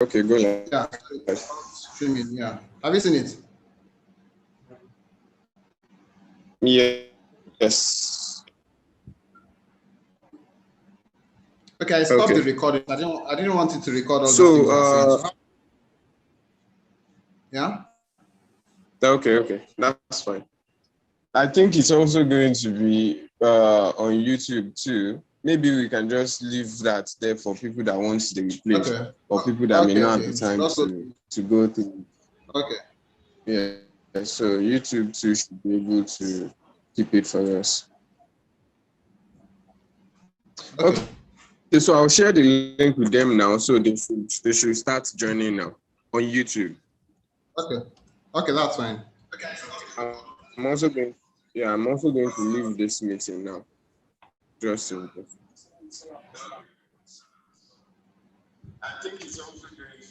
Okay, go ahead. Yeah, streaming. Yeah, have you seen it? Yes. Okay, I stopped the recording. I didn't want it to record all these things I was saying. So, yeah. Okay, that's fine. I think it's also going to be on YouTube too. Maybe we can just leave that there for people that want the replay, or people that may not have the time to go through. Okay. Yeah, so YouTube too should be able to keep it for us. Okay. So I'll share the link with them now, so they should start joining now on YouTube. Okay, that's fine. Okay. I'm also going to leave this meeting now. Just in case. I think it's also going to be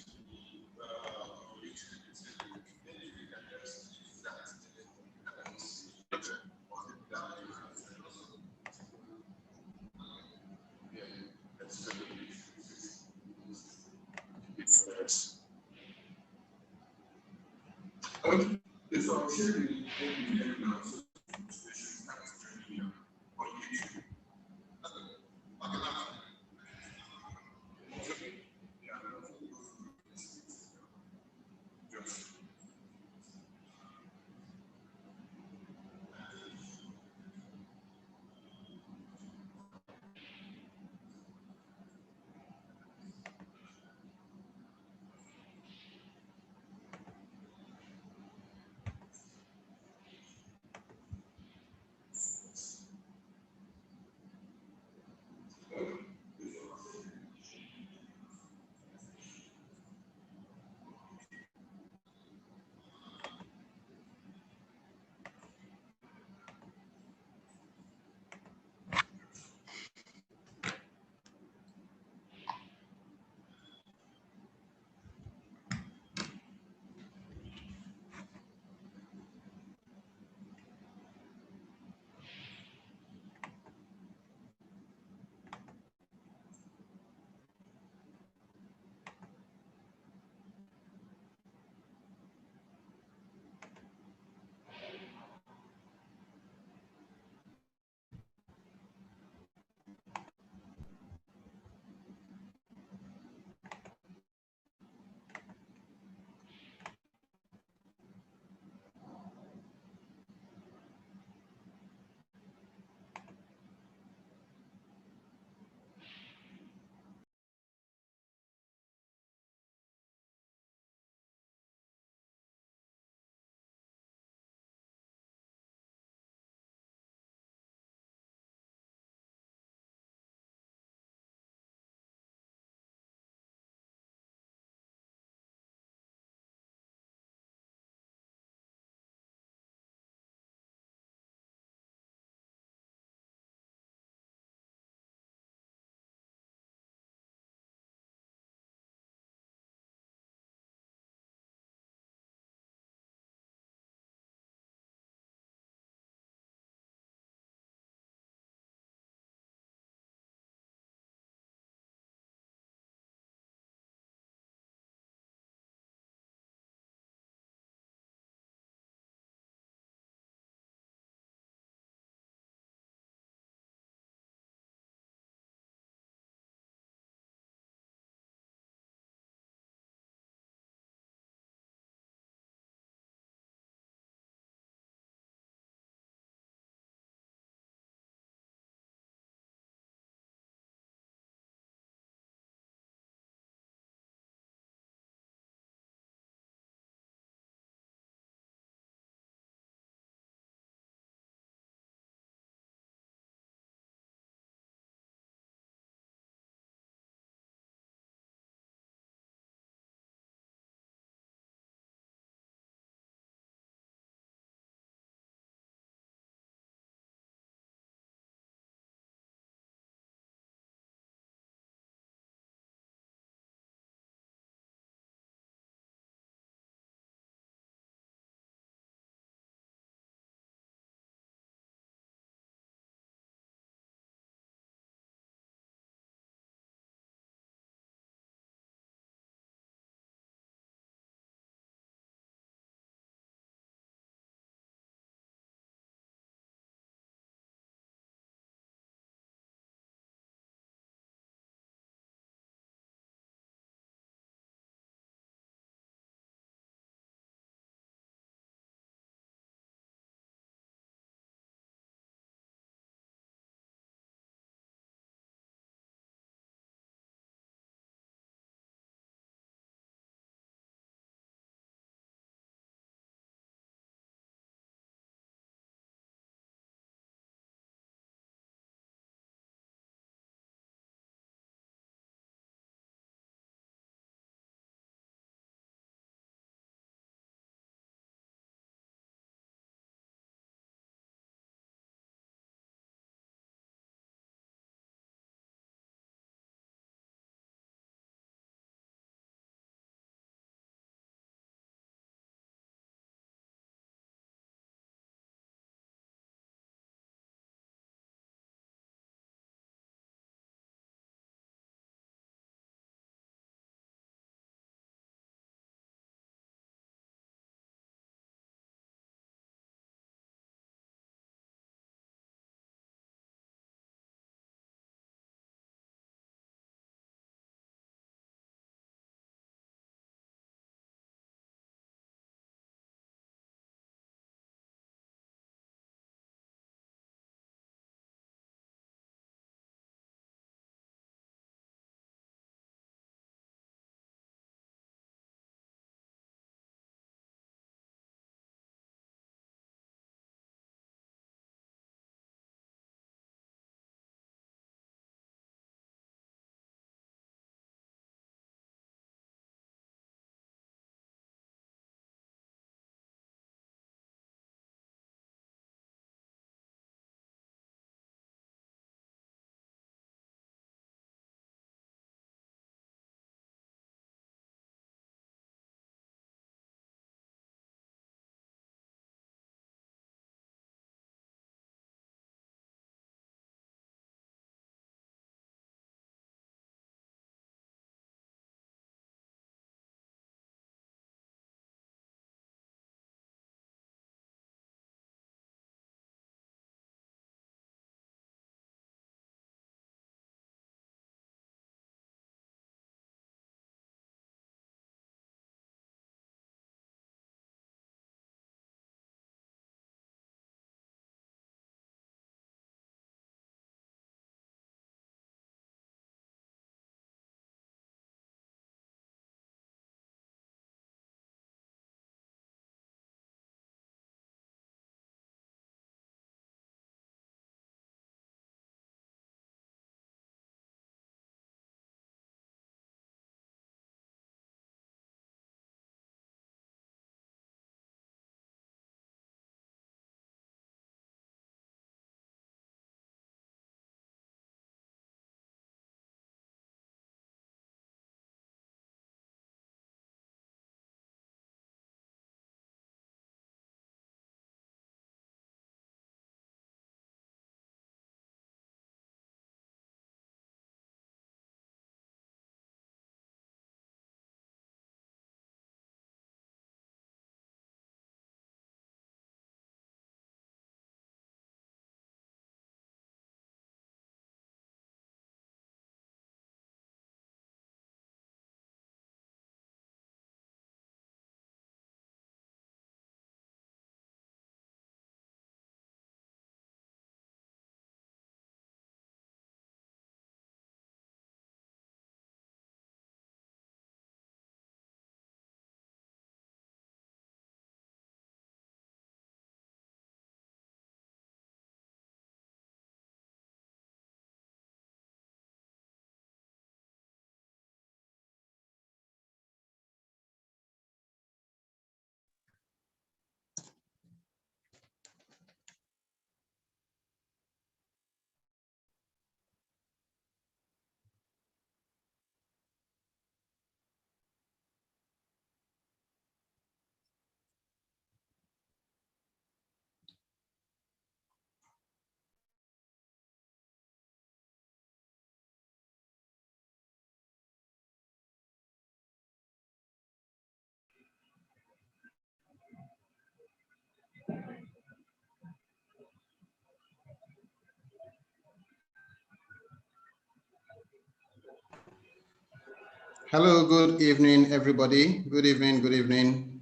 Hello, good evening, everybody. Good evening, good evening.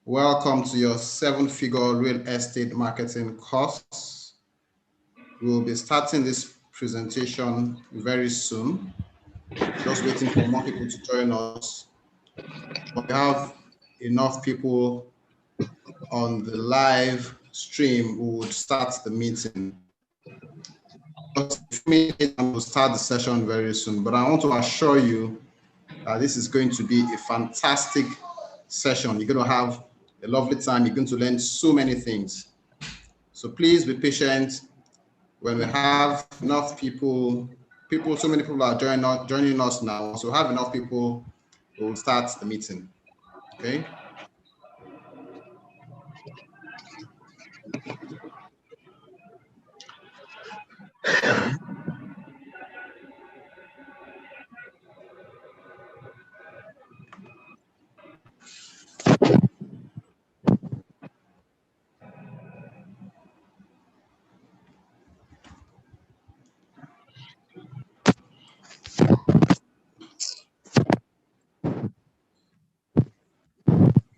Welcome to your 7-figure real estate marketing course. We'll be starting this presentation very soon. Just waiting for more people to join us. We have enough people on the live stream who would start the meeting. We'll start the session very soon, but I want to assure you this is going to be a fantastic session. You're going to have a lovely time. You're going to learn so many things. So please be patient. When we have enough people, so many people are joining us now. So have enough people, we'll start the meeting. Okay.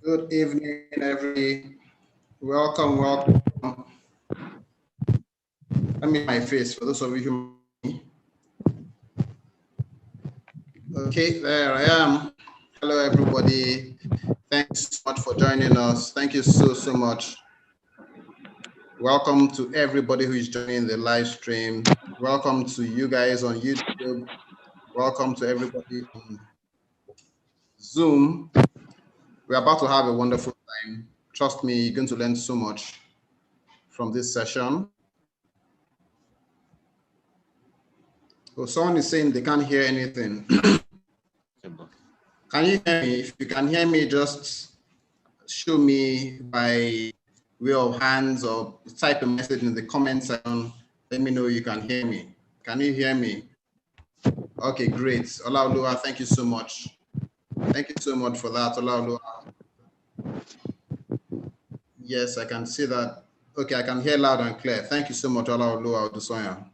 Good evening, everybody. Welcome, welcome. Let me my face for those of you who. Okay, there I am. Hello, everybody. Thanks so much for joining us. Thank you so much. Welcome to everybody who is joining the live stream. Welcome to you guys on YouTube. Welcome to everybody on Zoom. We're about to have a wonderful time. Trust me, you're going to learn so much from this session. So someone is saying they can't hear anything. Can you hear me? If you can hear me, just show me by way of hands or type a message in the comment section. Let me know you can hear me. Can you hear me? Okay, great. Olaoluwa, thank you so much. Thank you so much for that, Olaoluwa. Yes, I can see that. Okay, I can hear loud and clear. Thank you so much, Olaoluwa Odusoya.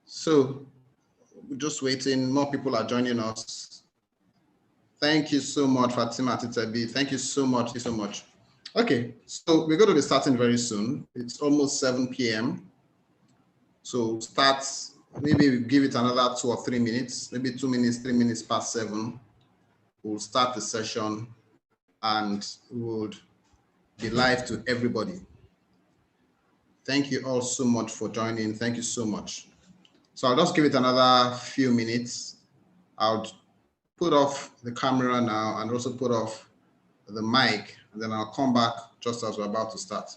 So, we're just waiting. More people are joining us. Thank you so much, Fatima Titebi. Thank you so much. Okay, so we're going to be starting very soon. It's almost 7 p.m. So start, maybe we give it another 2 or 3 minutes, maybe 2 minutes, 3 minutes past 7. We'll start the session and we'll be live to everybody. Thank you all so much for joining. Thank you so much. So I'll just give it another few minutes. I'll put off the camera now and also put off the mic, and then I'll come back just as we're about to start.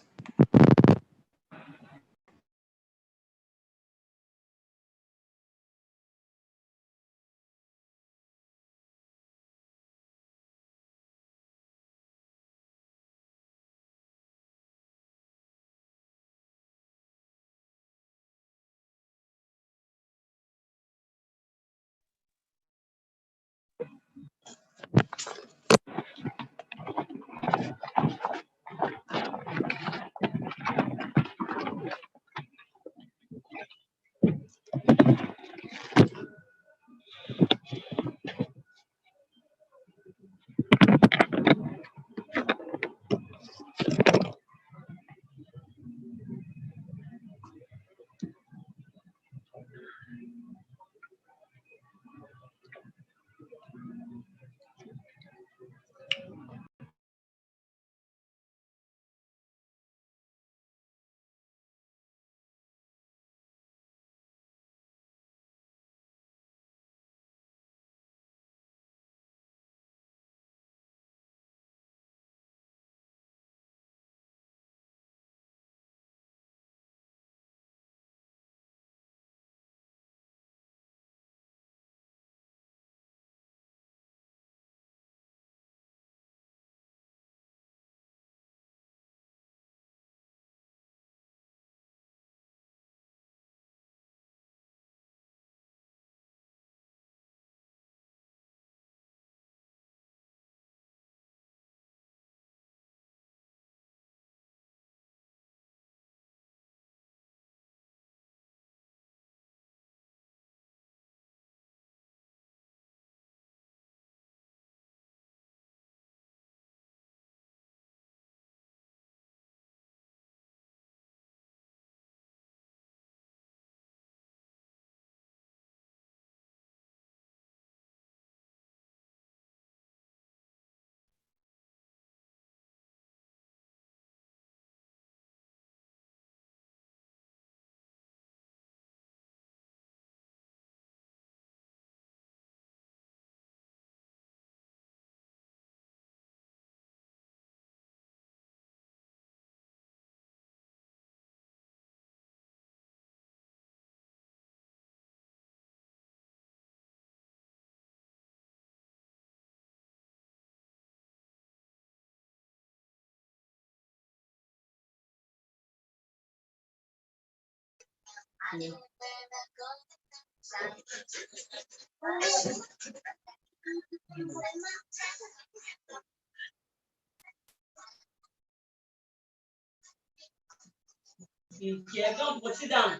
Yeah, don't put it down.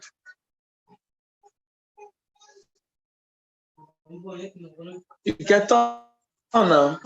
You can turn now.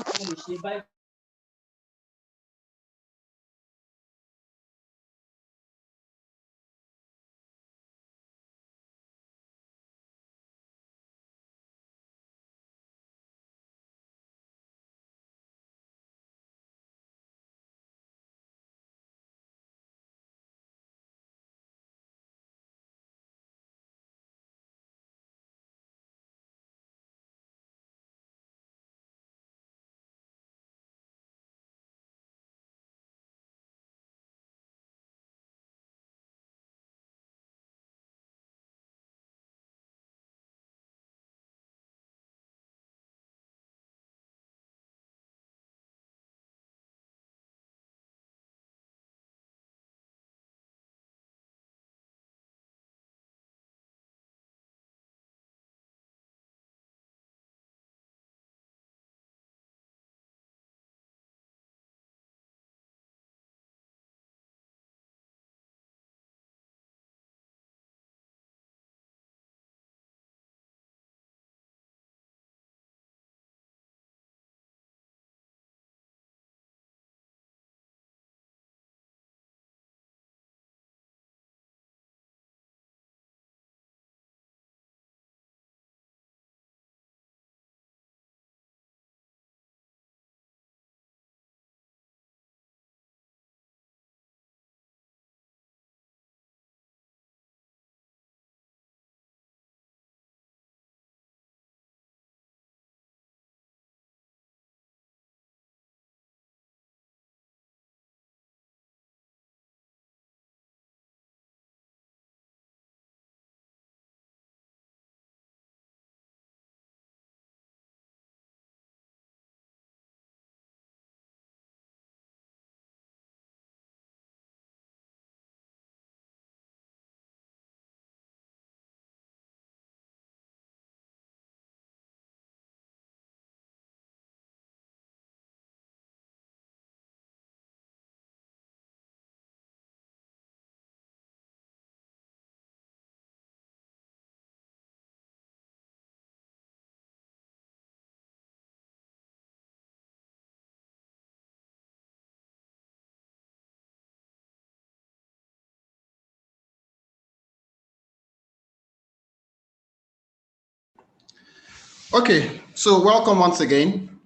Okay, so welcome once again.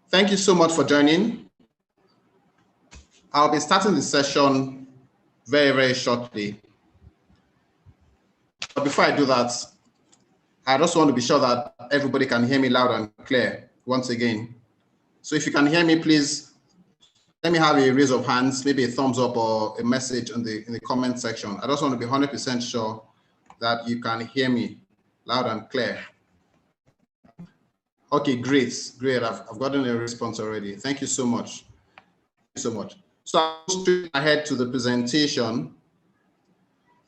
Thank you so much for joining. I'll be starting the session very, very shortly. But before I do that, I just want to be sure that everybody can hear me loud and clear once again. So if you can hear me, please let me have a raise of hands, maybe a thumbs up or a message in the comment section. I just want to be 100% sure that you can hear me loud and clear. Okay, great. I've gotten a response already. Thank you so much. Thank you so much. So I'll go straight ahead to the presentation.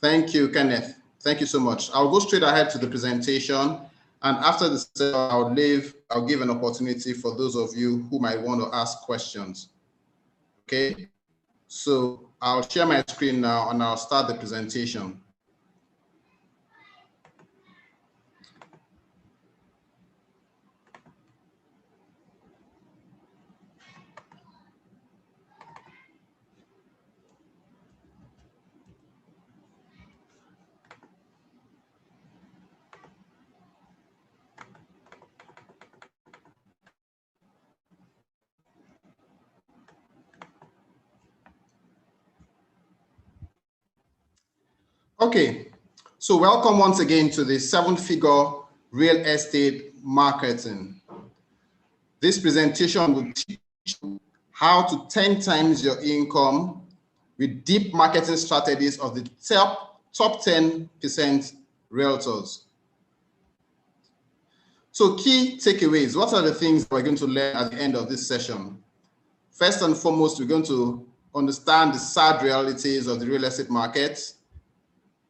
Thank you, Kenneth. Thank you so much. I'll go straight ahead to the presentation. And after the session, I'll give an opportunity for those of you who might want to ask questions. Okay, so I'll share my screen now and I'll start the presentation. Okay, so welcome once again to the 7-figure real estate marketing. This presentation will teach you how to 10 times your income with deep marketing strategies of the top 10% realtors. So key takeaways, what are the things we're going to learn at the end of this session? First and foremost, we're going to understand the sad realities of the real estate market.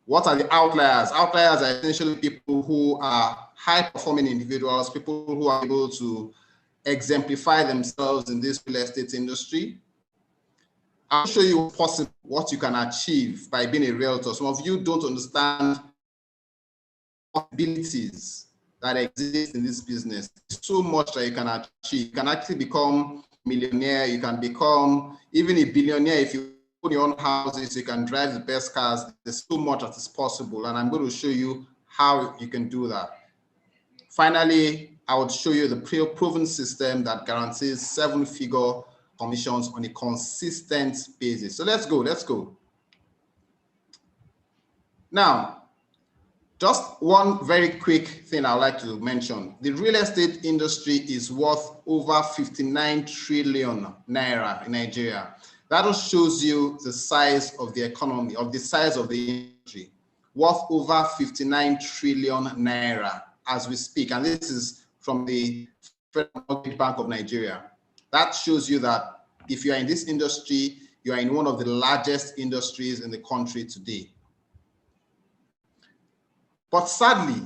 What are the outliers? Outliers are essentially people who are high-performing individuals, people who are able to exemplify themselves in this real estate industry. I'll show you what's possible, what you can achieve by being a realtor. Some of you don't understand possibilities that exist in this business. There's so much that you can achieve. You can actually become a millionaire. You can become even a billionaire if you own your own houses. You can drive the best cars. There's so much that is possible, and I'm going to show you how you can do that. Finally, I would show you the proven system that guarantees 7-figure commissions on a consistent basis. So let's go. Now, just one very quick thing I'd like to mention. The real estate industry is worth over 59 trillion naira in Nigeria. That just shows you the size of the economy, of the size of the industry, worth over 59 trillion naira as we speak. And this is from the Federal Mortgage Bank of Nigeria. That shows you that if you are in this industry, you are in one of the largest industries in the country today. But sadly,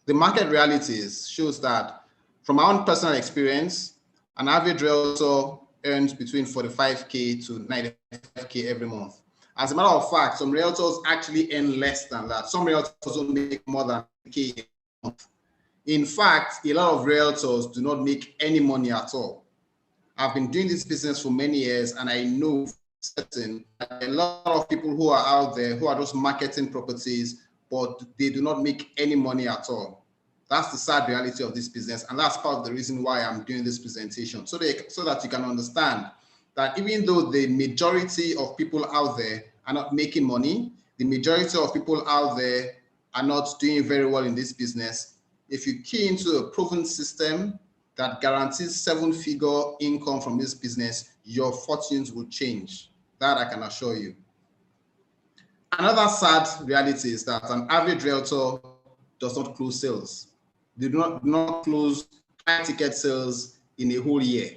the market realities shows that from my own personal experience, an average realtor earns between 45K to 95K every month. As a matter of fact, some realtors actually earn less than that. Some realtors don't make more than K a month. In fact, a lot of realtors do not make any money at all. I've been doing this business for many years, and I know certain that a lot of people who are out there who are just marketing properties, but they do not make any money at all. That's the sad reality of this business, and that's part of the reason why I'm doing this presentation, so that you can understand that even though the majority of people out there are not making money, the majority of people out there are not doing very well in this business, if you key into a proven system that guarantees 7-figure income from this business, your fortunes will change. That I can assure you. Another sad reality is that an average realtor does not close sales. They do not close high-ticket sales in a whole year.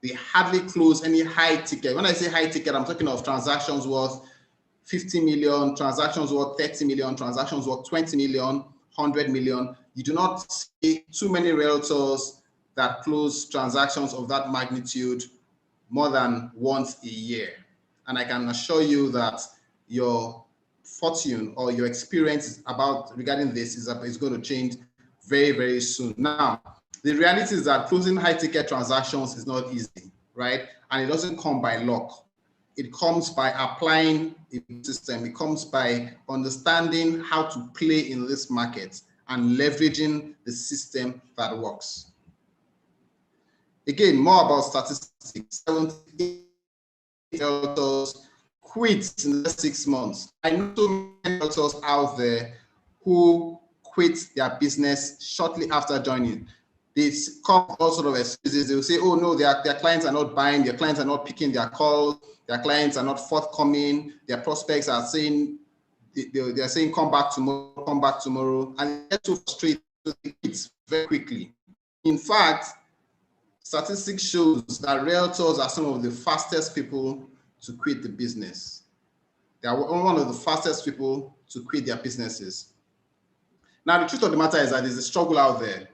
They hardly close any high ticket. When I say high ticket, I'm talking of transactions worth 50 million, transactions worth 30 million, transactions worth 20 million, 100 million. You do not see too many realtors that close transactions of that magnitude more than once a year. And I can assure you that your fortune or your experience regarding this is going to change very, very soon. Now, the reality is that closing high ticket transactions is not easy, right? And it doesn't come by luck. It comes by applying a system. It comes by understanding how to play in this market and leveraging the system that works. Again, more about statistics. 78 realtors quit in the 6 months. I know so many realtors out there who quit their business shortly after joining. They come all sort of excuses. They will say, oh no, their clients are not buying, their clients are not picking their calls, their clients are not forthcoming, their prospects are saying, they're saying, come back tomorrow, and they get so frustrated very quickly. In fact, statistics shows that realtors are some of the fastest people to quit the business. They are one of the fastest people to quit their businesses. Now, the truth of the matter is that there's a struggle out there.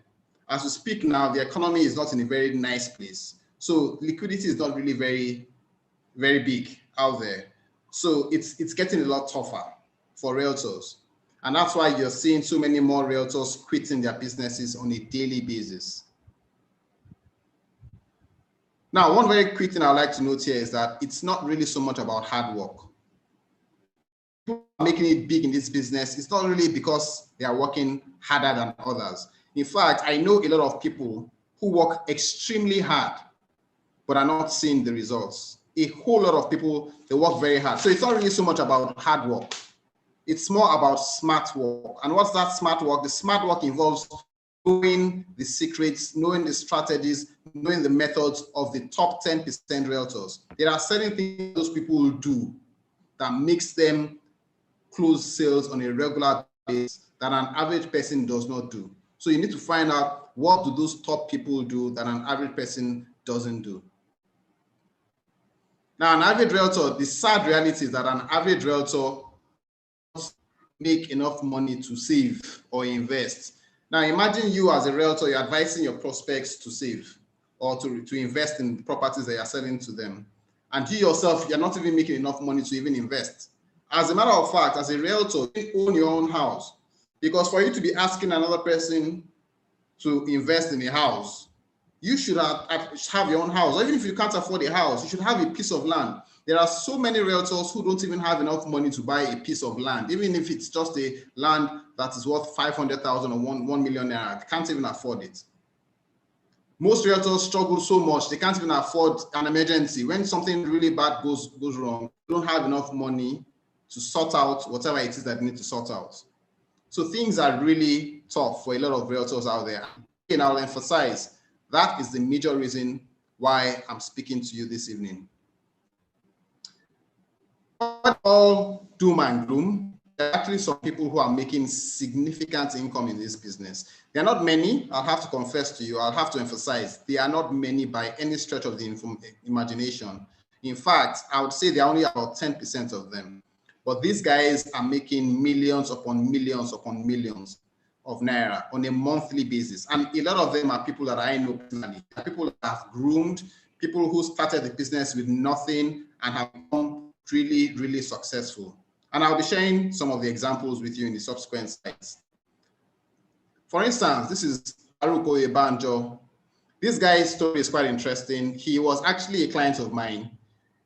As we speak now, the economy is not in a very nice place. So liquidity is not really very, very big out there. So it's getting a lot tougher for realtors. And that's why you're seeing so many more realtors quitting their businesses on a daily basis. Now, one very quick thing I'd like to note here is that it's not really so much about hard work. People are making it big in this business. It's not really because they are working harder than others. In fact, I know a lot of people who work extremely hard, but are not seeing the results. A whole lot of people, they work very hard. So it's not really so much about hard work. It's more about smart work. And what's that smart work? The smart work involves knowing the secrets, knowing the strategies, knowing the methods of the top 10% realtors. There are certain things those people will do that makes them close sales on a regular basis that an average person does not do. So you need to find out what do those top people do that an average person doesn't do. Now, an average realtor, the sad reality is that an average realtor make enough money to save or invest. Now imagine you as a realtor, you're advising your prospects to save or to invest in properties that you're selling to them. And you yourself, you're not even making enough money to even invest. As a matter of fact, as a realtor, you own your own house. Because for you to be asking another person to invest in a house, you should have your own house. Or even if you can't afford a house, you should have a piece of land. There are so many realtors who don't even have enough money to buy a piece of land, even if it's just a land that is worth 500,000 or 1 million naira. They can't even afford it. Most realtors struggle so much, they can't even afford an emergency. When something really bad goes wrong, they don't have enough money to sort out whatever it is that they need to sort out. So things are really tough for a lot of realtors out there. And I'll emphasize, that is the major reason why I'm speaking to you this evening. Not all doom and gloom. There are actually some people who are making significant income in this business. There are not many, I'll have to confess to you, I'll have to emphasize, there are not many by any stretch of the imagination. In fact, I would say there are only about 10% of them. But these guys are making millions upon millions upon millions of naira on a monthly basis. And a lot of them are people that I know personally. People that have groomed, people who started the business with nothing and have become really, really successful. And I'll be sharing some of the examples with you in the subsequent slides. For instance, this is Aruko Ebanjo. This guy's story is quite interesting. He was actually a client of mine.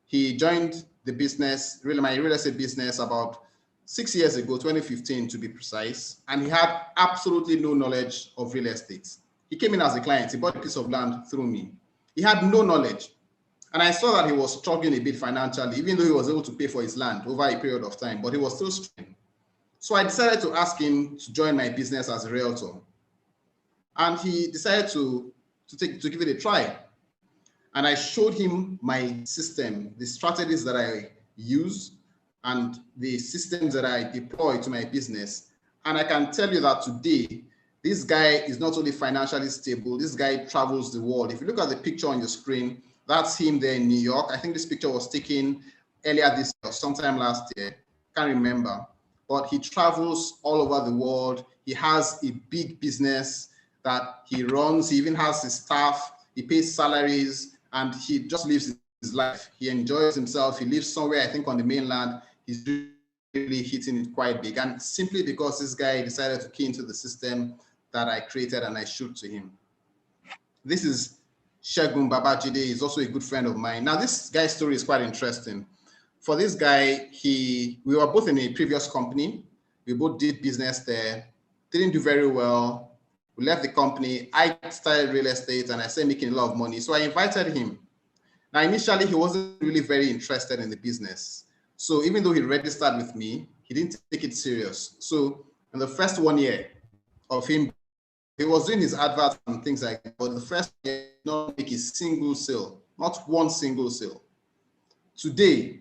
He joined the business, my real estate business, about 6 years ago, 2015 to be precise, and he had absolutely no knowledge of real estate. He came in as a client, he bought a piece of land through me. He had no knowledge. And I saw that he was struggling a bit financially, even though he was able to pay for his land over a period of time, but he was still struggling. So I decided to ask him to join my business as a realtor. And he decided to give it a try. And I showed him my system, the strategies that I use and the systems that I deploy to my business. And I can tell you that today, this guy is not only financially stable, this guy travels the world. If you look at the picture on your screen, that's him there in New York. I think this picture was taken earlier this year, sometime last year, can't remember. But he travels all over the world. He has a big business that he runs. He even has his staff. He pays salaries, and he just lives his life. He enjoys himself. He lives somewhere, I think, on the mainland. He's really hitting it quite big. And simply because this guy decided to key into the system that I created and I showed to him. This is Shegun Babajide. He's also a good friend of mine. Now, this guy's story is quite interesting. For this guy, we were both in a previous company. We both did business there, didn't do very well. We left the company. I started real estate and I started making a lot of money. So I invited him. Now, initially, he wasn't really very interested in the business. So even though he registered with me, he didn't take it serious. So in the first 1 year of him, he was doing his adverts and things like that. But the first year, he did not make a single sale, not one single sale. Today,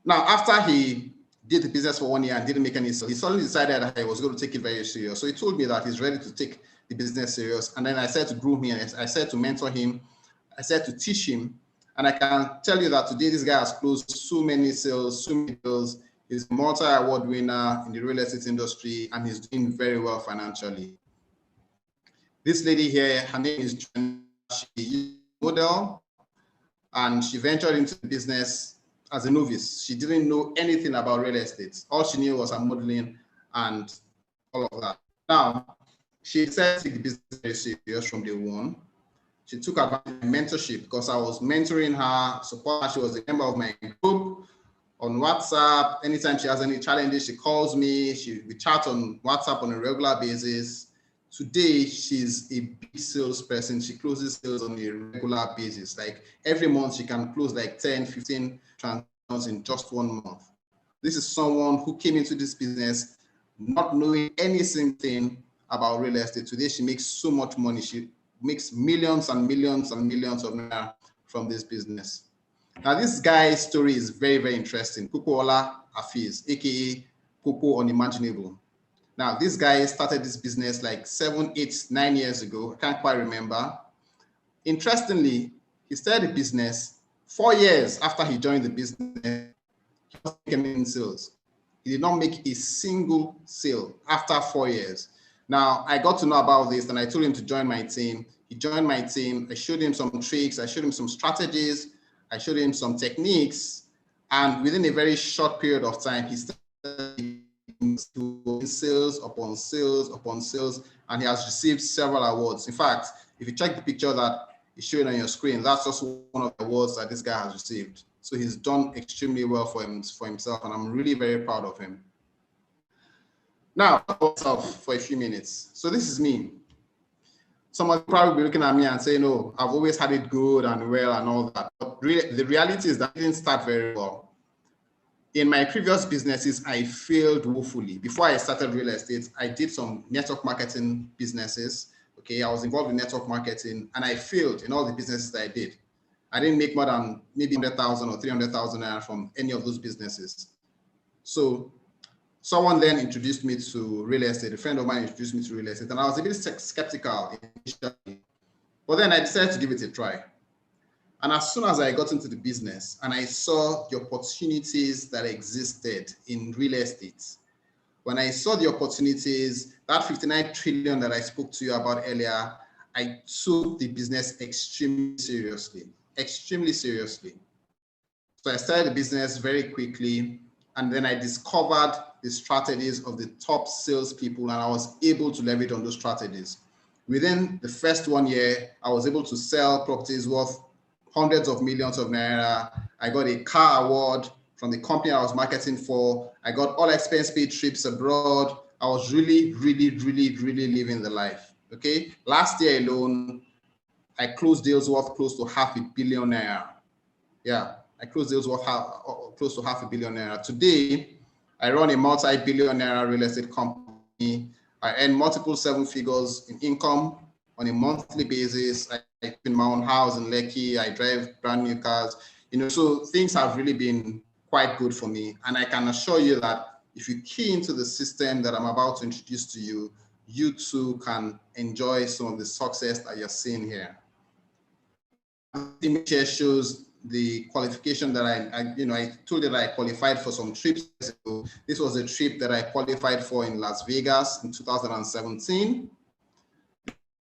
now after he did the business for 1 year and didn't make any sales, he suddenly decided that he was going to take it very serious. So he told me that he's ready to take the business serious. And then I said to groom him, I said to mentor him, I said to teach him. And I can tell you that today this guy has closed so many sales, so many deals. He's a multi-award winner in the real estate industry, and he's doing very well financially. This lady here, her name is Jen. She's a model, and she ventured into the business as a novice. She didn't know anything about real estate. All she knew was her modeling and all of that. Now, she decided to take the business very serious from day one. She took advantage of mentorship because I was mentoring her, support her. She was a member of my group on WhatsApp. Anytime she has any challenges, she calls me. We chat on WhatsApp on a regular basis. Today, she's a big salesperson. She closes sales on a regular basis. Like every month, she can close like 10, 15 transactions in just 1 month. This is someone who came into this business not knowing any single thing about real estate. Today, she makes so much money. She makes millions and millions and millions of naira from this business. Now, this guy's story is very, very interesting. Kukuola Afiz, aka Popo Unimaginable. Now, this guy started this business like 7, 8, 9 years ago. I can't quite remember. Interestingly, he started the business 4 years after he joined the business. He was making sales. He did not make a single sale after 4 years. Now, I got to know about this and I told him to join my team. He joined my team. I showed him some tricks. I showed him some strategies. I showed him some techniques. And within a very short period of time, he started doing sales upon sales upon sales, and he has received several awards. In fact, if you check the picture that is showing on your screen, that's just one of the awards that this guy has received. So he's done extremely well for himself, and I'm really very proud of him. Now, for a few minutes. So this is me. Someone probably be looking at me and saying, "No, I've always had it good and well and all that." But really, the reality is that I didn't start very well. In my previous businesses, I failed woefully. Before I started real estate, I did some network marketing businesses. Okay, I was involved in network marketing, and I failed in all the businesses that I did. I didn't make more than maybe 100,000 or 300,000 naira from any of those businesses. So someone then introduced me to real estate. A friend of mine introduced me to real estate, and I was a bit skeptical initially, but then I decided to give it a try. And as soon as I got into the business and I saw the opportunities that existed in real estate, when I saw the opportunities, that 59 trillion that I spoke to you about earlier, I took the business extremely seriously. So I started the business very quickly, and then I discovered the strategies of the top salespeople, and I was able to leverage on those strategies. Within the first 1 year, I was able to sell properties worth hundreds of millions of naira. I got a car award from the company I was marketing for. I got all expense paid trips abroad. I was really living the life. Okay. Last year alone, I closed deals worth close to 500 million naira. Yeah, I closed deals worth close to 500 million naira. Today, I run a multi-billion naira real estate company. I earn multiple 7 figures in income on a monthly basis. I live in my own house in Lekki. I drive brand new cars. So things have really been quite good for me. And I can assure you that if you key into the system that I'm about to introduce to you, you too can enjoy some of the success that you're seeing here. The image here shows the qualification that I told you that I qualified for some trips. This was a trip that I qualified for in Las Vegas in 2017.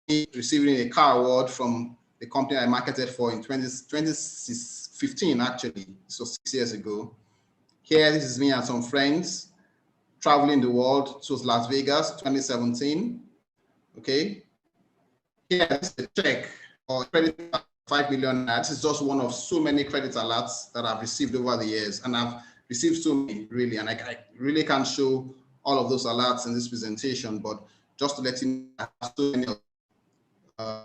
Receiving a car award from the company I marketed for in 2015, actually. So 6 years ago. Here, this is me and some friends traveling the world. It was Las Vegas, 2017. Okay. Here, this is a check or credit 5 million. This is just one of so many credit alerts that I've received over the years. And I've received so many, really. And I really can't show all of those alerts in this presentation, but just to let you know, I have so many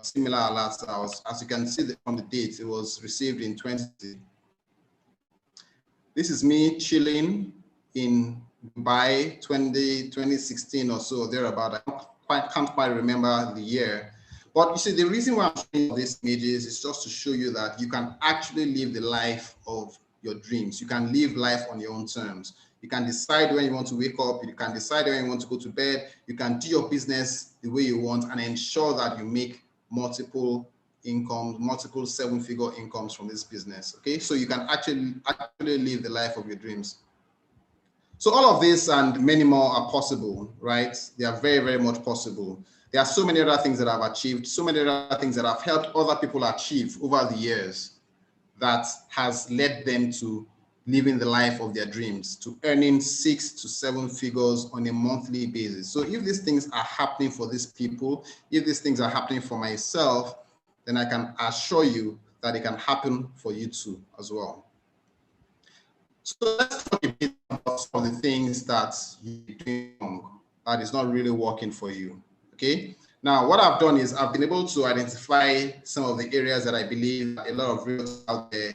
similar alerts. As you can see from the date, it was received in 2020. This is me chilling in Dubai 2016 or so, thereabout. I can't quite remember the year. But you see, the reason why I'm showing these images is just to show you that you can actually live the life of your dreams. You can live life on your own terms. You can decide when you want to wake up. You can decide when you want to go to bed. You can do your business the way you want and ensure that you make multiple incomes, multiple 7-figure incomes from this business. Okay, so you can actually live the life of your dreams. So all of this and many more are possible, right? They are very much possible. There are so many other things that I've achieved, so many other things that I've helped other people achieve over the years that has led them to living the life of their dreams, to earning 6 to 7 figures on a monthly basis. So if these things are happening for these people, if these things are happening for myself, then I can assure you that it can happen for you too as well. So let's talk a bit about some of the things that you're doing wrong, that is not really working for you. Okay. Now, what I've done is I've been able to identify some of the areas that I believe a lot of realtors out there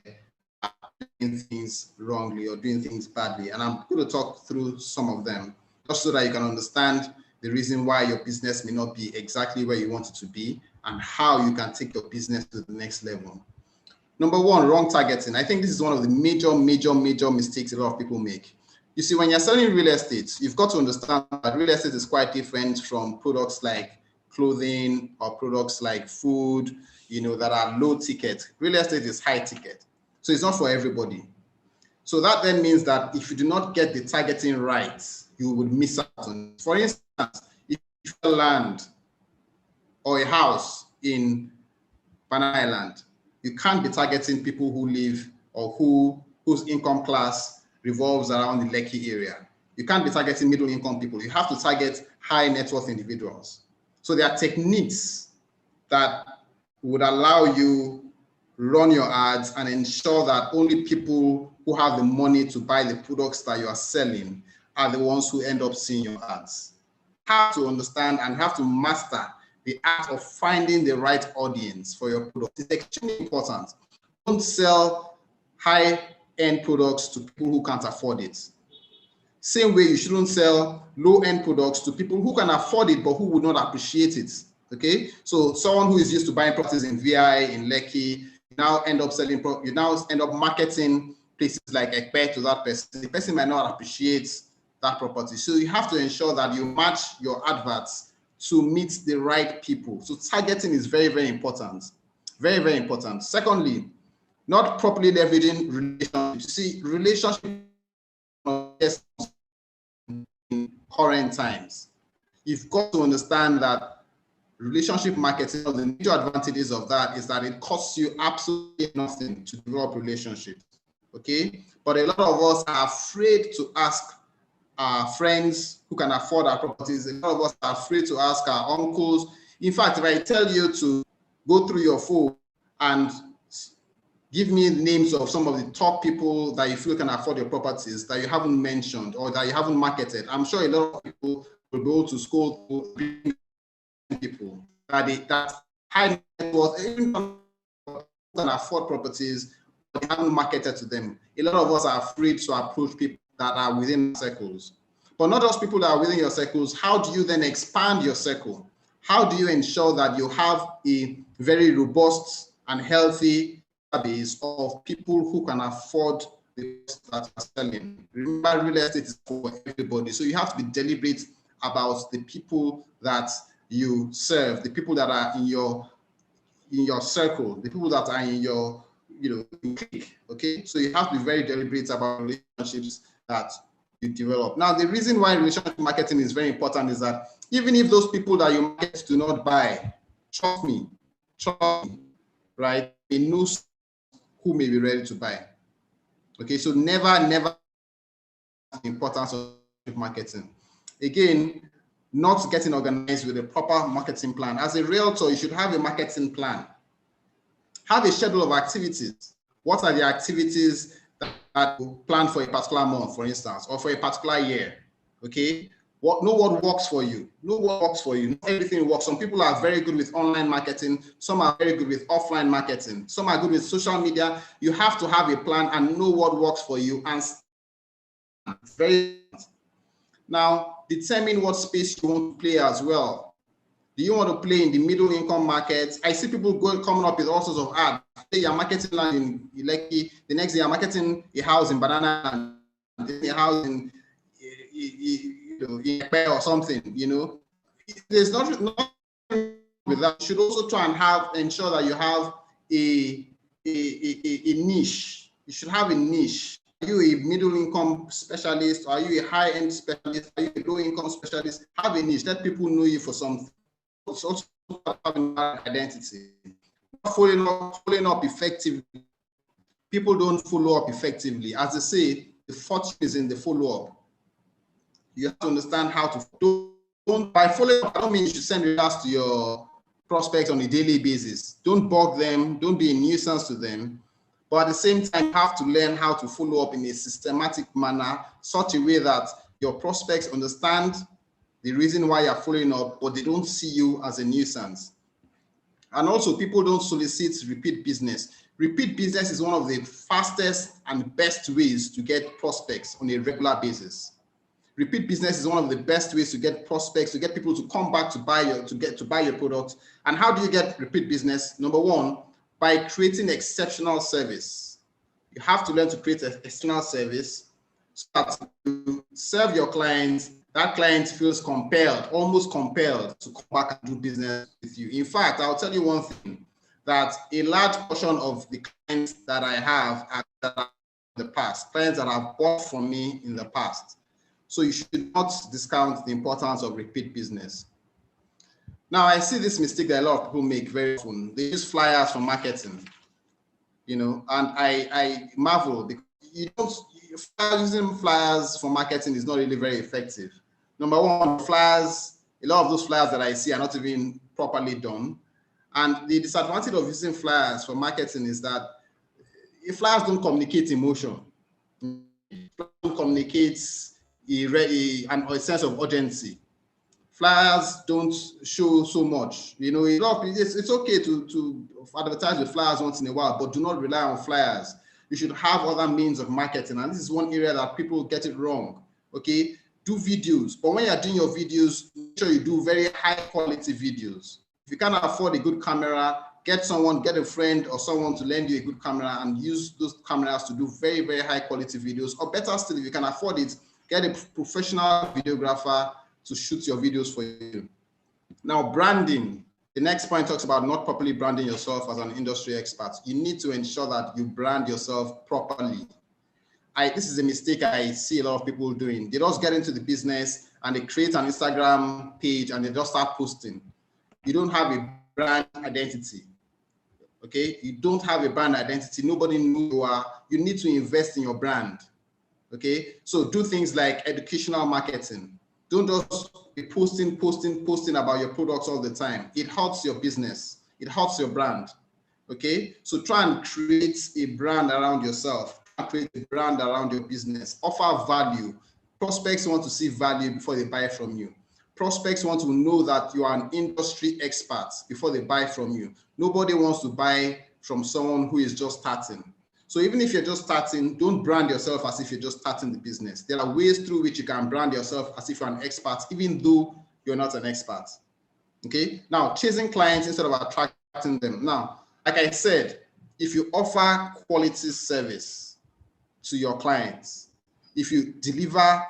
are doing things wrongly or doing things badly. And I'm going to talk through some of them just so that you can understand the reason why your business may not be exactly where you want it to be and how you can take your business to the next level. Number one, wrong targeting. I think this is one of the major mistakes a lot of people make. You see, when you're selling real estate, you've got to understand that real estate is quite different from products like clothing or products like food, that are low ticket. Real estate is high ticket. So it's not for everybody. So that then means that if you do not get the targeting right, you would miss out on it. For instance, if you have land or a house in Banana Island, you can't be targeting people who live or whose income class revolves around the Lekki area. You can't be targeting middle income people. You have to target high net worth individuals. So there are techniques that would allow you run your ads and ensure that only people who have the money to buy the products that you are selling are the ones who end up seeing your ads. You have to understand and have to master the art of finding the right audience for your product. It's extremely important. Don't sell high-end products to people who can't afford it. Same way, you shouldn't sell low-end products to people who can afford it but who would not appreciate it. Okay, so someone who is used to buying properties in VI, in Lekki, you now end up marketing places like Ekpe to that person. The person might not appreciate that property. So you have to ensure that you match your adverts to meet the right people. So targeting is very, very important. Very, very important. Secondly, not properly leveraging relationships. See, relationships in current times. You've got to understand that relationship marketing, the major advantages of that is that it costs you absolutely nothing to develop relationships. Okay, but a lot of us are afraid to ask our friends who can afford our properties. A lot of us are afraid to ask our uncles. In fact, if I tell you to go through your phone and give me names of some of the top people that you feel can afford your properties that you haven't mentioned or that you haven't marketed, I'm sure a lot of people will go to school to people that high net worth, even can afford properties, but they haven't marketed to them. A lot of us are afraid to approach people that are within circles. But not just people that are within your circles. How do you then expand your circle? How do you ensure that you have a very robust and healthy base of people who can afford the that are selling? Remember, real estate is for everybody. So you have to be deliberate about the people that you serve, the people that are in your circle, the people that are in your clique. Okay, so you have to be very deliberate about relationships that you develop. Now, the reason why relationship marketing is very important is that even if those people that you market do not buy, trust me, right? They know who may be ready to buy. Okay, so never the importance of marketing. Again, not getting organized with a proper marketing plan. As a realtor, you should have a marketing plan. Have a schedule of activities. What are the activities that you plan for a particular month, for instance, or for a particular year? Okay, know what works for you. Know what works for you. Not everything works. Some people are very good with online marketing. Some are very good with offline marketing. Some are good with social media. You have to have a plan and know what works for you. And very now, determine what space you want to play as well. Do you want to play in the middle income market? I see people coming up with all sorts of ads. Say you're marketing land in Lekki, the next day you're marketing a house in Banana, a house in Ekpe or something. There's nothing with that. You should also try and ensure that you have a niche. You should have a niche. Are you a middle income specialist? Are you a high end specialist? Are you a low income specialist? Have a niche. Let people know you for something. It's also having an identity. Following up effectively. People don't follow up effectively. As they say, the fortune is in the follow up. You have to understand how to don't by following up. I don't mean you should send regards to your prospects on a daily basis. Don't bug them. Don't be a nuisance to them. But at the same time, you have to learn how to follow up in a systematic manner, such a way that your prospects understand the reason why you're following up, but they don't see you as a nuisance. And also, people don't solicit repeat business. Repeat business is one of the fastest and best ways to get prospects on a regular basis. Repeat business is one of the best ways to get prospects, to get people to come back to buy your product. And how do you get repeat business? Number one, by creating exceptional service. You have to learn to create an exceptional service so that you serve your clients. That client feels compelled, almost compelled to come back and do business with you. In fact, I'll tell you one thing, that a large portion of the clients that I have are in the past, clients that have bought from me in the past. So you should not discount the importance of repeat business. Now, I see this mistake that a lot of people make very often. They use flyers for marketing, and I marvel because using flyers for marketing is not really very effective. Number one, flyers, a lot of those flyers that I see are not even properly done. And the disadvantage of using flyers for marketing is that flyers don't communicate emotion. Flyers don't communicate a sense of urgency. Flyers don't show so much. It's okay to advertise with flyers once in a while, but do not rely on flyers. You should have other means of marketing. And this is one area that people get it wrong. Okay, do videos. But when you're doing your videos, make sure you do very high quality videos. If you can't afford a good camera, get a friend or someone to lend you a good camera and use those cameras to do very, very high quality videos. Or better still, if you can afford it, get a professional videographer to shoot your videos for you. Now, branding. The next point talks about not properly branding yourself as an industry expert. You need to ensure that you brand yourself properly. This is a mistake I see a lot of people doing. They just get into the business and they create an Instagram page and they just start posting. You don't have a brand identity. Okay, you don't have a brand identity. Nobody knows who you are. You need to invest in your brand. Okay, so do things like educational marketing. Don't just be posting about your products all the time. It hurts your business. It hurts your brand. Okay, so try and create a brand around yourself. Create a brand around your business. Offer value. Prospects want to see value before they buy from you. Prospects want to know that you are an industry expert before they buy from you. Nobody wants to buy from someone who is just starting. So even if you're just starting, don't brand yourself as if you're just starting the business. There are ways through which you can brand yourself as if you're an expert, even though you're not an expert. Okay. Now, chasing clients instead of attracting them. Now, like I said, if you offer quality service to your clients, if you deliver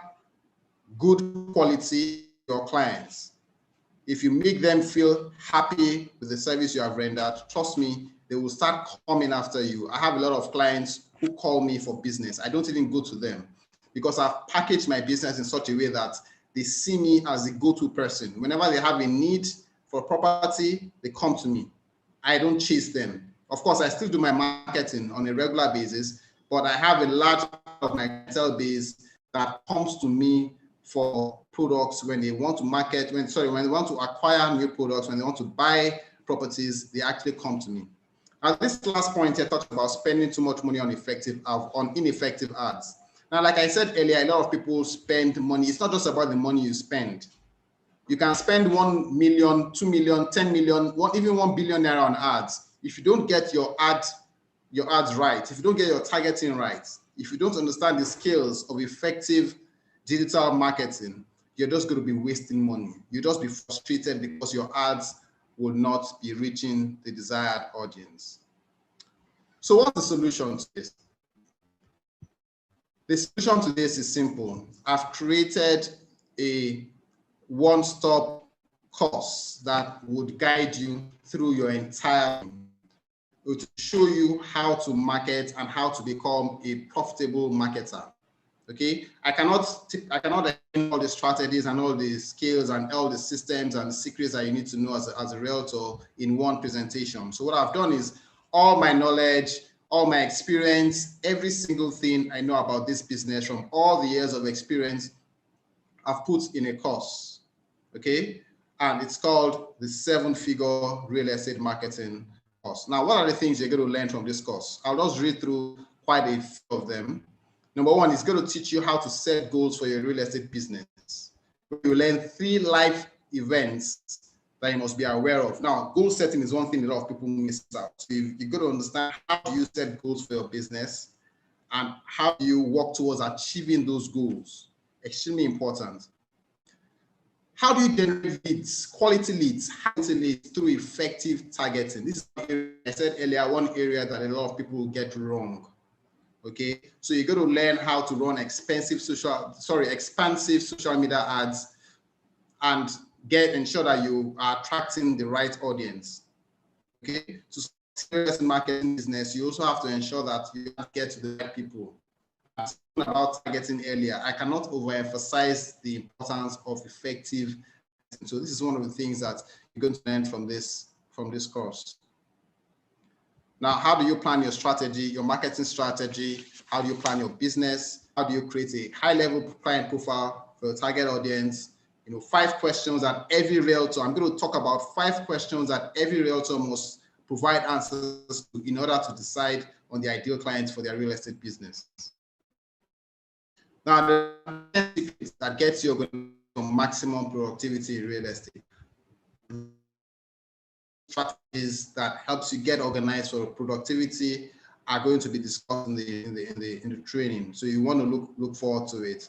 good quality to your clients, if you make them feel happy with the service you have rendered, trust me, they will start coming after you. I have a lot of clients who call me for business. I don't even go to them because I've packaged my business in such a way that they see me as the go-to person. Whenever they have a need for property, they come to me. I don't chase them. Of course, I still do my marketing on a regular basis, but I have a large part of my clientele base that comes to me for products when they want to when they want to acquire new products, when they want to buy properties, they actually come to me. And this last point here talks about spending too much money on ineffective ads. Now, like I said earlier, a lot of people spend money. It's not just about the money you spend. You can spend 1 million, 2 million, 10 million, even 1 billion naira on ads. If you don't get your ads right, if you don't get your targeting right, if you don't understand the skills of effective digital marketing, you're just going to be wasting money. You'll just be frustrated because your ads will not be reaching the desired audience. So what's the solution to this? The solution to this is simple. I've created a one-stop course that would guide you through your entire to show you how to market and how to become a profitable marketer. Okay, I cannot explain all the strategies and all the skills and all the systems and secrets that you need to know as a realtor in one presentation. So what I've done is all my knowledge, all my experience, every single thing I know about this business from all the years of experience, I've put in a course. Okay, and it's called the 7-Figure Real Estate Marketing course. Now, what are the things you're going to learn from this course? I'll just read through quite a few of them. Number one, it's going to teach you how to set goals for your real estate business. You learn 3 live events that you must be aware of. Now, goal setting is one thing a lot of people miss out. So you've got to understand how do you set goals for your business and how do you work towards achieving those goals. Extremely important. How do you generate leads, quality leads, through effective targeting? This is, I said earlier, one area that a lot of people get wrong. Okay, so you're going to learn how to run expensive social media ads and ensure that you are attracting the right audience. Okay, to serious marketing business, you also have to ensure that you get to the right people. about targeting earlier, I cannot overemphasize the importance of effective. So this is one of the things that you're going to learn from this course. Now, how do you plan your strategy, your marketing strategy? How do you plan your business? How do you create a high-level client profile for your target audience? 5 questions that every realtor, I'm going to talk about 5 questions that every realtor must provide answers to in order to decide on the ideal clients for their real estate business. Now, the secret that gets you maximum productivity in real estate. Strategies that helps you get organized for productivity are going to be discussed in the training. So you want to look forward to it.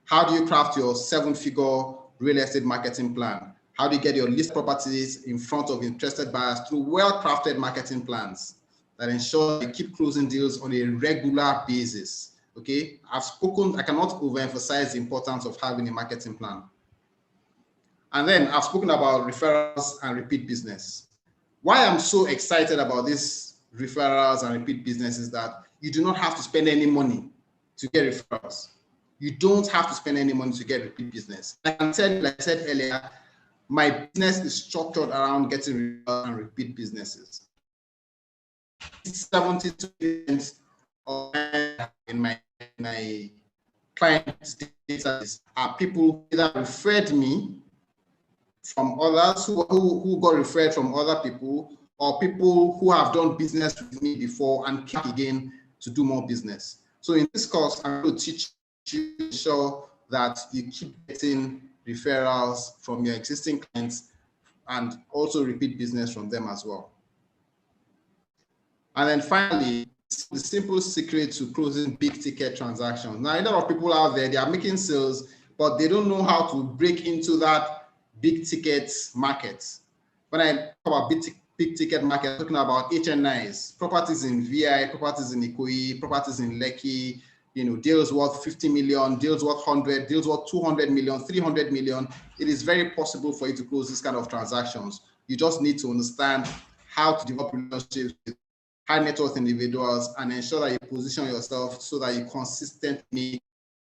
How do you craft your 7-figure real estate marketing plan? How do you get your list properties in front of interested buyers through well-crafted marketing plans that ensure you keep closing deals on a regular basis? Okay, I cannot overemphasize the importance of having a marketing plan. And then I've spoken about referrals and repeat business. Why I'm so excited about this referrals and repeat business is that you do not have to spend any money to get referrals. You don't have to spend any money to get repeat business. I can tell you, like I said earlier, my business is structured around getting referrals and repeat businesses. 72% in my client database are people who either referred me from others who got referred from other people, or people who have done business with me before and came again to do more business. So in this course, I'm going to teach you to ensure that you keep getting referrals from your existing clients and also repeat business from them as well. And then finally, the simple secret to closing big ticket transactions. Now, a lot of people out there, they are making sales, but they don't know how to break into that big ticket market. When I talk about big ticket market, I'm talking about HNIs, properties in VI, properties in Ikoyi, properties in Lekki, deals worth 50 million, deals worth 100, deals worth 200 million, 300 million. It is very possible for you to close this kind of transactions. You just need to understand how to develop relationships with high net worth individuals and ensure that you position yourself so that you consistently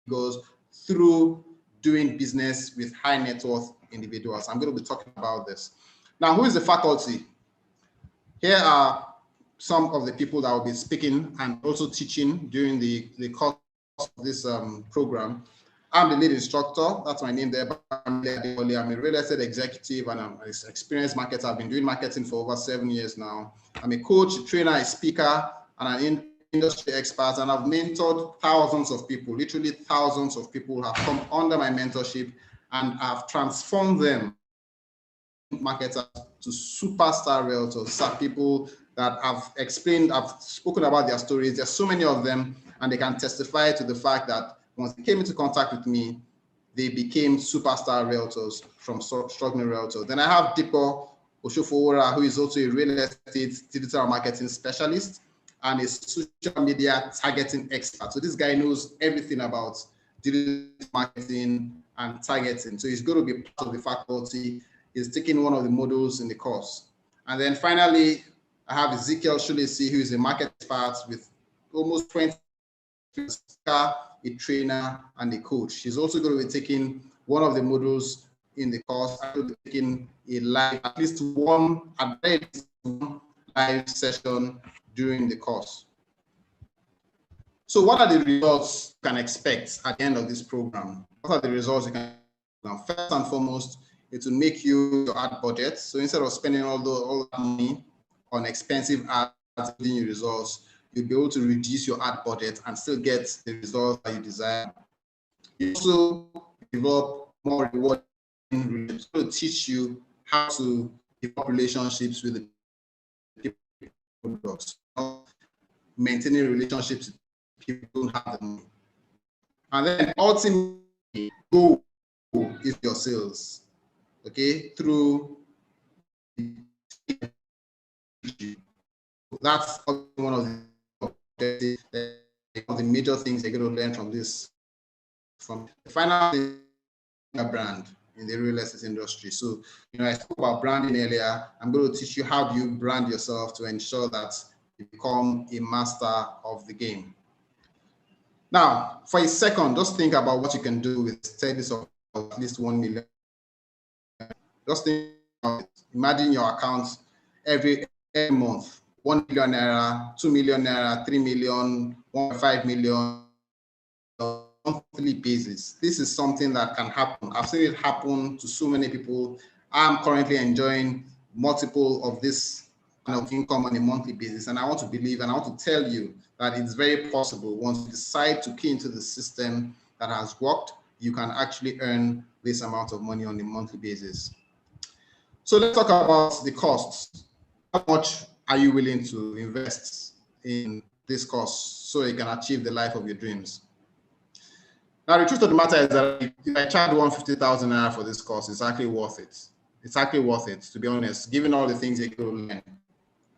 goes through doing business with high net worth individuals. I'm going to be talking about this. Now, who is the faculty? Here are some of the people that will be speaking and also teaching during the course of this program. I'm the lead instructor. That's my name there. I'm a real estate executive and I'm an experienced marketer. I've been doing marketing for over 7 years now. I'm a coach, a trainer, a speaker, and an industry expert. And I've mentored thousands of people, literally thousands of people have come under my mentorship, and I've transformed them, marketers, to superstar realtors. Some people that I've spoken about their stories. There's so many of them, and they can testify to the fact that once they came into contact with me, they became superstar realtors from struggling realtors. Then I have Dipo Oshofowora, who is also a real estate digital marketing specialist and a social media targeting expert. So this guy knows everything about digital marketing and targeting. So he's going to be part of the faculty. He's taking one of the modules in the course. And then finally, I have Ezekiel Shulesi, who is a market expert with almost 20 years, a trainer and a coach. She's also going to be taking one of the modules in the course. I'm going to be taking at least one live session during the course. So what are the results you can expect at the end of this program? What are the results you can expect? First and foremost, it will make you your ad budget. So instead of spending all that money on expensive ads giving you results, you'll be able to reduce your ad budget and still get the results that you desire. You also develop more rewarding relationships. It will teach you how to develop relationships with the people, maintaining relationships with people who don't have the money. And then ultimately, goal is your sales, okay, through that's one of the major things you're going to learn from this. From the final thing, a brand in the real estate industry. So, I spoke about branding earlier. I'm going to teach you how do you brand yourself to ensure that you become a master of the game. Now, for a second, just think about what you can do with steady support of at least 1 million. Just think about it. Imagine your account every month, 1 million naira, 2 million naira, 3 million, 1.5 million monthly basis. This is something that can happen. I've seen it happen to so many people. I'm currently enjoying multiple of this kind of income on a monthly basis. And I want to believe and I want to tell you that it's very possible. Once you decide to key into the system that has worked, you can actually earn this amount of money on a monthly basis. So let's talk about the costs. How much are you willing to invest in this course so you can achieve the life of your dreams? Now, the truth of the matter is that if I charge 150,000 naira for this course, it's actually worth it. It's actually worth it, to be honest. Given all the things you're going to learn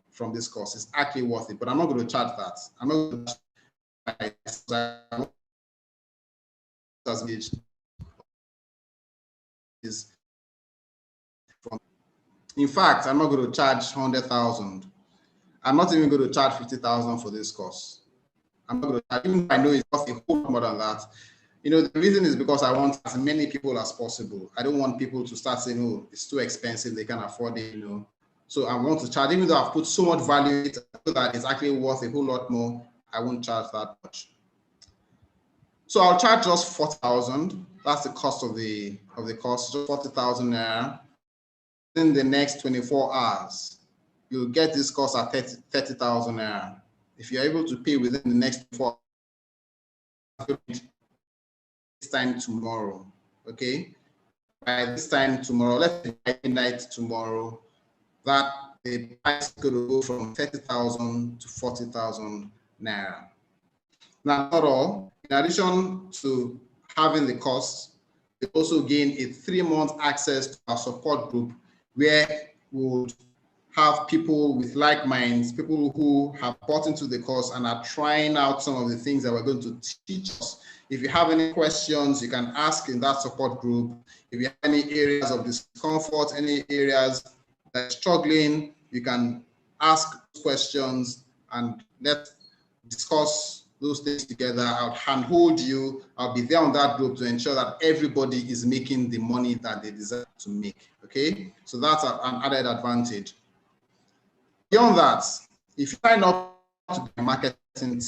from this course, it's actually worth it. But I'm not going to charge that. I'm not going to charge in fact, I'm not going to charge 100,000. I'm not even going to charge 50,000 for this course. I'm not going to charge, even if I know it's worth a whole lot more than that. You know, the reason is because I want as many people as possible. I don't want people to start saying, oh, it's too expensive, they can't afford it, you know. So I want to charge, even though I've put so much value in it, so that it's actually worth a whole lot more, I won't charge that much. So I'll charge just 40,000. That's the cost of the course, just 40,000 naira. In the next 24 hours, you'll get this course at 30,000 naira. If you're able to pay within the next 4 hours, this time tomorrow, okay? By this time tomorrow, let's say by midnight tomorrow, that the price is going to go from 30,000 to 40,000 naira. Now, not all. In addition to having the cost, we also gain a 3-month access to our support group where we would have people with like minds, people who have bought into the course and are trying out some of the things that we're going to teach us. If you have any questions, you can ask in that support group. If you have any areas of discomfort, any areas that are struggling, you can ask questions and let's discuss those things together. I'll handhold you. I'll be there on that group to ensure that everybody is making the money that they deserve to make. Okay, so that's an added advantage. Beyond that, if you sign up to the marketing,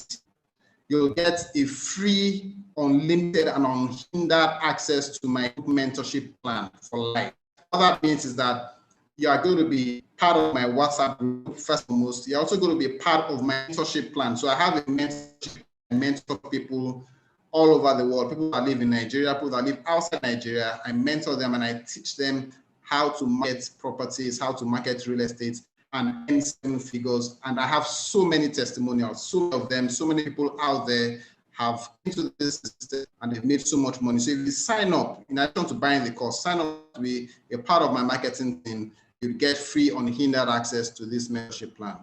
you'll get a free, unlimited, and unhindered access to my mentorship plan for life. What that means is that you are going to be part of my WhatsApp group, first and foremost. You're also going to be part of my mentorship plan. So I have a mentorship, I mentor people all over the world, people that live in Nigeria, people that live outside Nigeria. I mentor them and I teach them how to market properties, how to market real estate, and earn 7 figures. And I have so many testimonials, so many of them, so many people out there have into this system and they've made so much money. So if you sign up, in addition to buying the course, sign up to be a part of my marketing team, you get free unhindered access to this membership plan.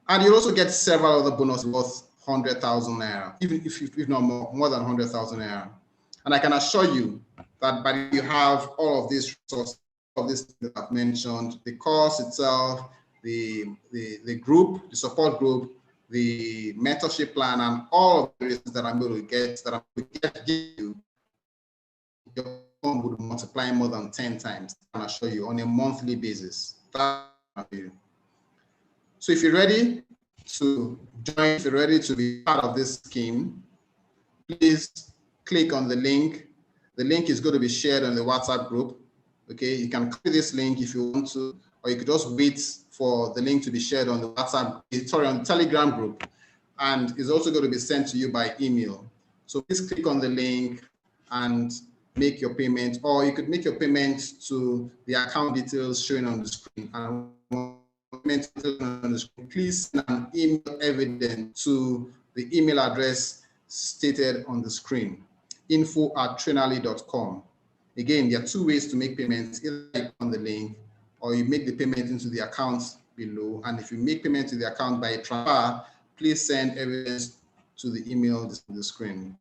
And you'll also get several other bonuses worth 100,000 naira, even if not more than 100,000 naira. And I can assure you that by you have all of these resources, all of this that I've mentioned, the course itself, the group, the support group, the mentorship plan, and all of the reasons that I'm going to get, that I'm going to give you, your income would multiply more than 10 times, I can assure you, on a monthly basis. So if you're ready to join, if you're ready to be part of this scheme, please click on the link. The link is going to be shared on the WhatsApp group. Okay, you can click this link if you want to, or you could just wait for the link to be shared on the WhatsApp, sorry, on the Telegram group, and it's also going to be sent to you by email. So please click on the link and make your payment, or you could make your payment to the account details showing on the screen. And please send an email evidence to the email address stated on the screen, info@trainally.com. Again, there are 2 ways to make payments, either on the link or you make the payment into the account below. And if you make payment to the account by transfer, please send evidence to the email on the screen.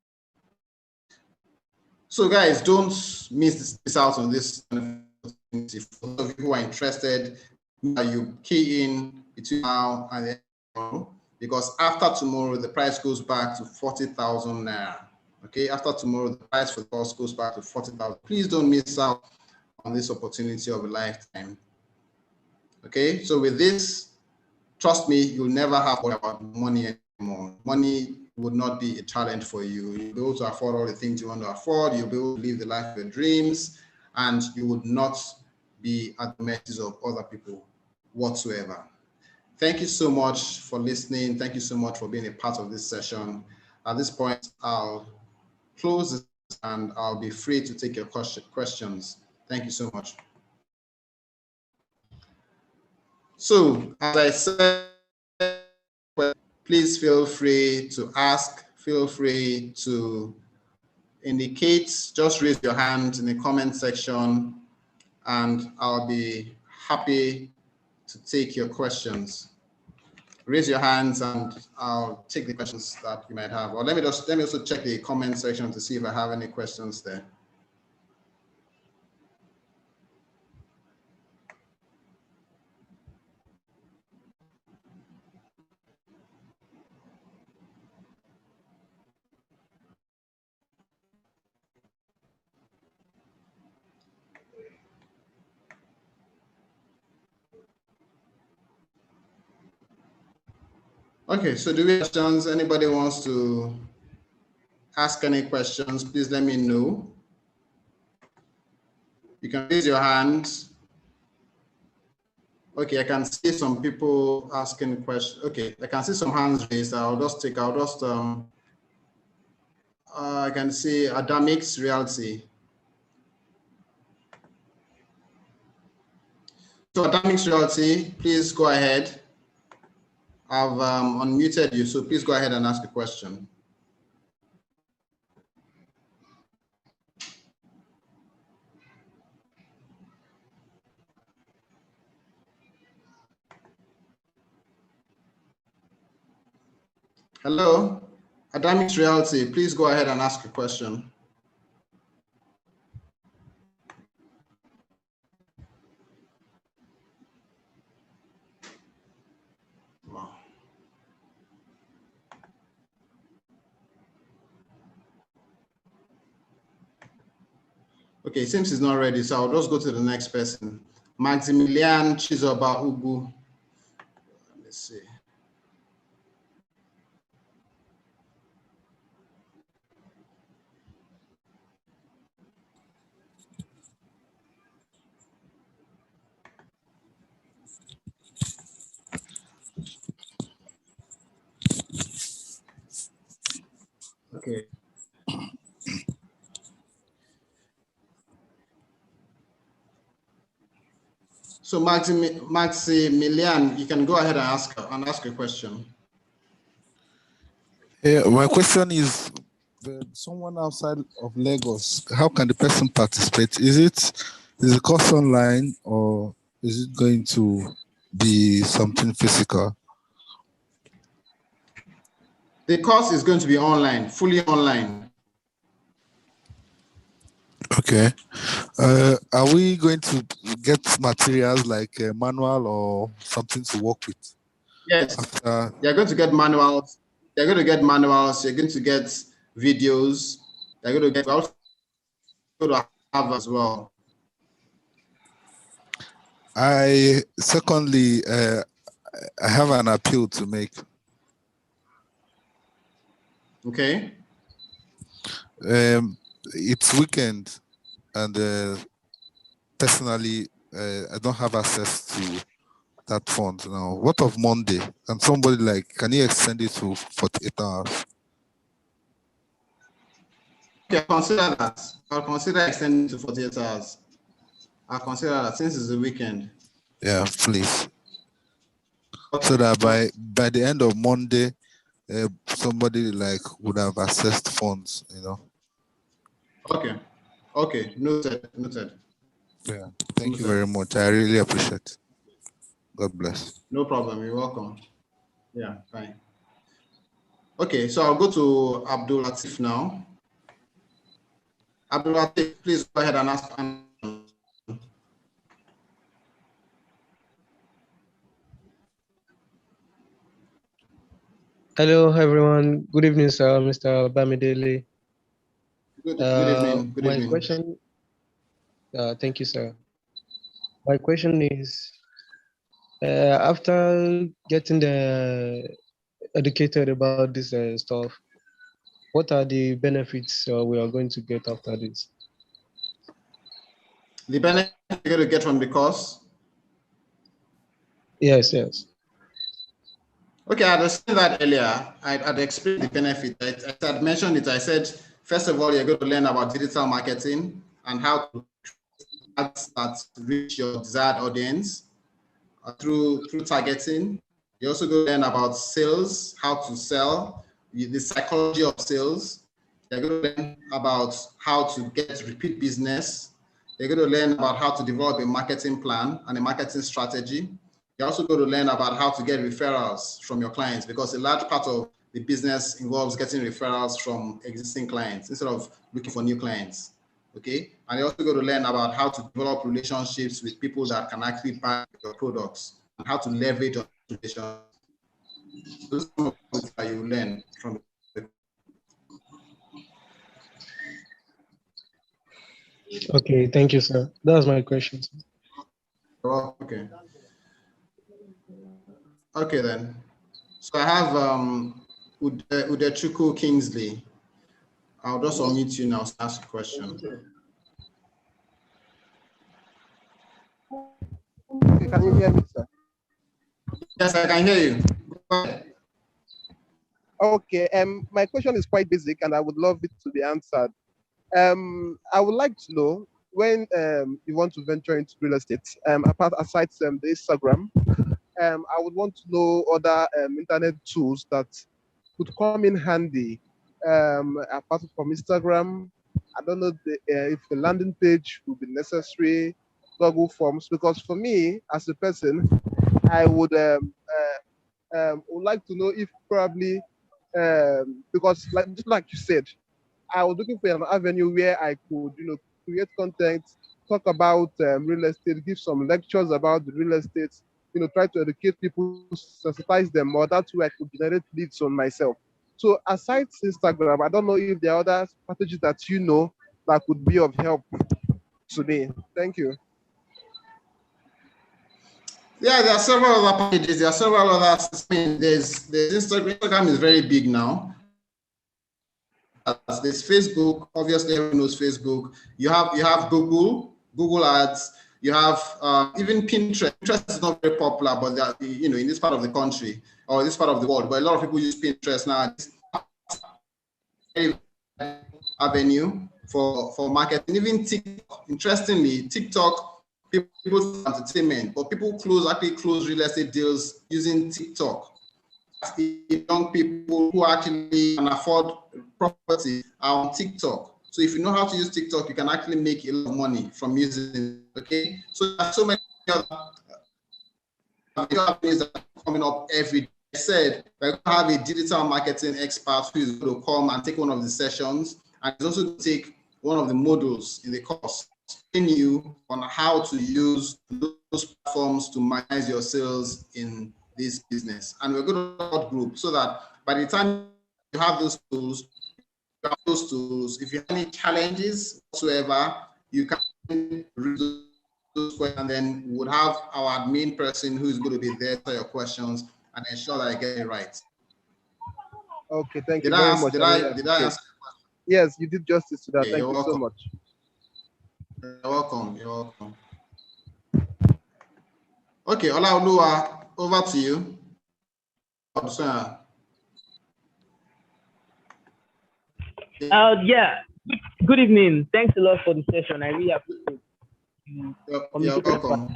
So guys, don't miss out on this. If those of you who are interested, you key in between now and then, because after tomorrow, the price goes back to 40,000 naira. Okay, after tomorrow, the price for the course goes back to 40,000. Please don't miss out on this opportunity of a lifetime. Okay, so with this, trust me, you'll never have to worry about money anymore. Money would not be a challenge for you. You'll be able to afford all the things you want to afford. You'll be able to live the life of your dreams, and you would not be at the mercy of other people whatsoever. Thank you so much for listening. Thank you so much for being a part of this session. At this point, I'll close this and I'll be free to take your questions. Thank you so much. So, as I said, please feel free to ask, feel free to indicate, just raise your hand in the comment section, and I'll be happy to take your questions. Raise your hands and I'll take the questions that you might have. Or let me also check the comment section to see if I have any questions there. Okay, so do we have questions? Anybody wants to ask any questions? Please let me know. You can raise your hand. Okay, I can see some people asking questions. Okay, I can see some hands raised. I can see Adamix Realty. So Adamix Realty, please go ahead. I've unmuted you, so please go ahead and ask a question. Hello, Adamix Realty, please go ahead and ask a question. Wow. Okay, it seems he's not ready, so I'll just go to the next person. Maximilian Chizoba Ubu. Let's see. Okay. So Maximilian, you can go ahead and ask a question. Yeah, my question is, someone outside of Lagos, how can the person participate? Is the course online or is it going to be something physical? The course is going to be online, fully online. Okay. Are we going to get materials like a manual or something to work with? Yes, you're going to get manuals. You're going to get manuals. You're going to get videos. You're going to get also have as well. Secondly, I have an appeal to make. Okay. It's weekend, and personally, I don't have access to that fund now. What of Monday? And somebody can you extend it to 48 hours? Okay, I'll consider that. I'll consider extending to 48 hours. I'll consider that since it's the weekend. Yeah, please. Okay. So that by the end of Monday, somebody would have accessed funds, Okay. Okay. Noted. Yeah. Thank you very much. I really appreciate it. God bless. No problem. You're welcome. Yeah, fine. Okay, so I'll go to Abdul Latif now. Abdul Latif, please go ahead and ask. Hello, everyone. Good evening, sir, Mr. Bamidele. Good evening. Good My evening. question, thank you, sir. My question is, after getting educated about this stuff, what are the benefits we are going to get after this? The benefit you're going to get from the course? Yes, yes. Okay, I had said that earlier. I'd explained the benefit. I had mentioned it. I said, first of all, you're going to learn about digital marketing and how to ads that reach your desired audience through targeting. You're also going to learn about sales, how to sell, the psychology of sales. You're going to learn about how to get repeat business. You're going to learn about how to develop a marketing plan and a marketing strategy. You're also going to learn about how to get referrals from your clients, because a large part of the business involves getting referrals from existing clients instead of looking for new clients. Okay, and you're also going to learn about how to develop relationships with people that can actually buy your products and how to leverage on relationships. Those are some of the things that you learn from the. Okay, thank you, sir. That was my question. Okay. Okay then. So I have Udechuku Kingsley. I'll just unmute you now to ask a question. Okay, can you hear me, sir? Yes, I can hear you. Go ahead. Okay, my question is quite basic and I would love it to be answered. I would like to know, when you want to venture into real estate, aside from the Instagram, I would want to know other internet tools that could come in handy. Apart from Instagram, I don't know if the landing page would be necessary, Google Forms, because for me as a person, I would like to know if probably because just like you said, I was looking for an avenue where I could, create content, talk about real estate, give some lectures about the real estate, try to educate people, sensitize them more. That's where I could generate leads on myself. So aside Instagram, I don't know if there are other strategies that that could be of help to me. Thank you. Yeah, there are several other packages. There are several other. I mean, there's Instagram. Instagram is very big now. There's Facebook. Obviously, everyone knows Facebook. You have Google Ads. You have even Pinterest. Pinterest is not very popular, but that, in this part of the country or this part of the world, but a lot of people use Pinterest now. Avenue for marketing. Even TikTok. Interestingly, TikTok. People entertainment, but people actually close real estate deals using TikTok. Young people who actually can afford property are on TikTok. So if you know how to use TikTok, you can actually make a lot of money from using it. Okay, so there are so many other things that are coming up every day. I said we're going to have a digital marketing expert who is going to come and take one of the sessions, and he's also going to take one of the modules in the course, you on how to use those platforms to manage your sales in this business. And we're going to group so that by the time you have those tools, if you have any challenges whatsoever, you can read those questions, and then we would have our admin person who's going to be there for your questions and ensure that I get it right. Okay, thank you very much. Did I answer? Yes, you did justice to that. Okay, thank you welcome. so much. You're welcome. You're welcome. Okay, Olaoluwa, over to you. Yeah. Good evening. Thanks a lot for the session. I really appreciate you. You're welcome.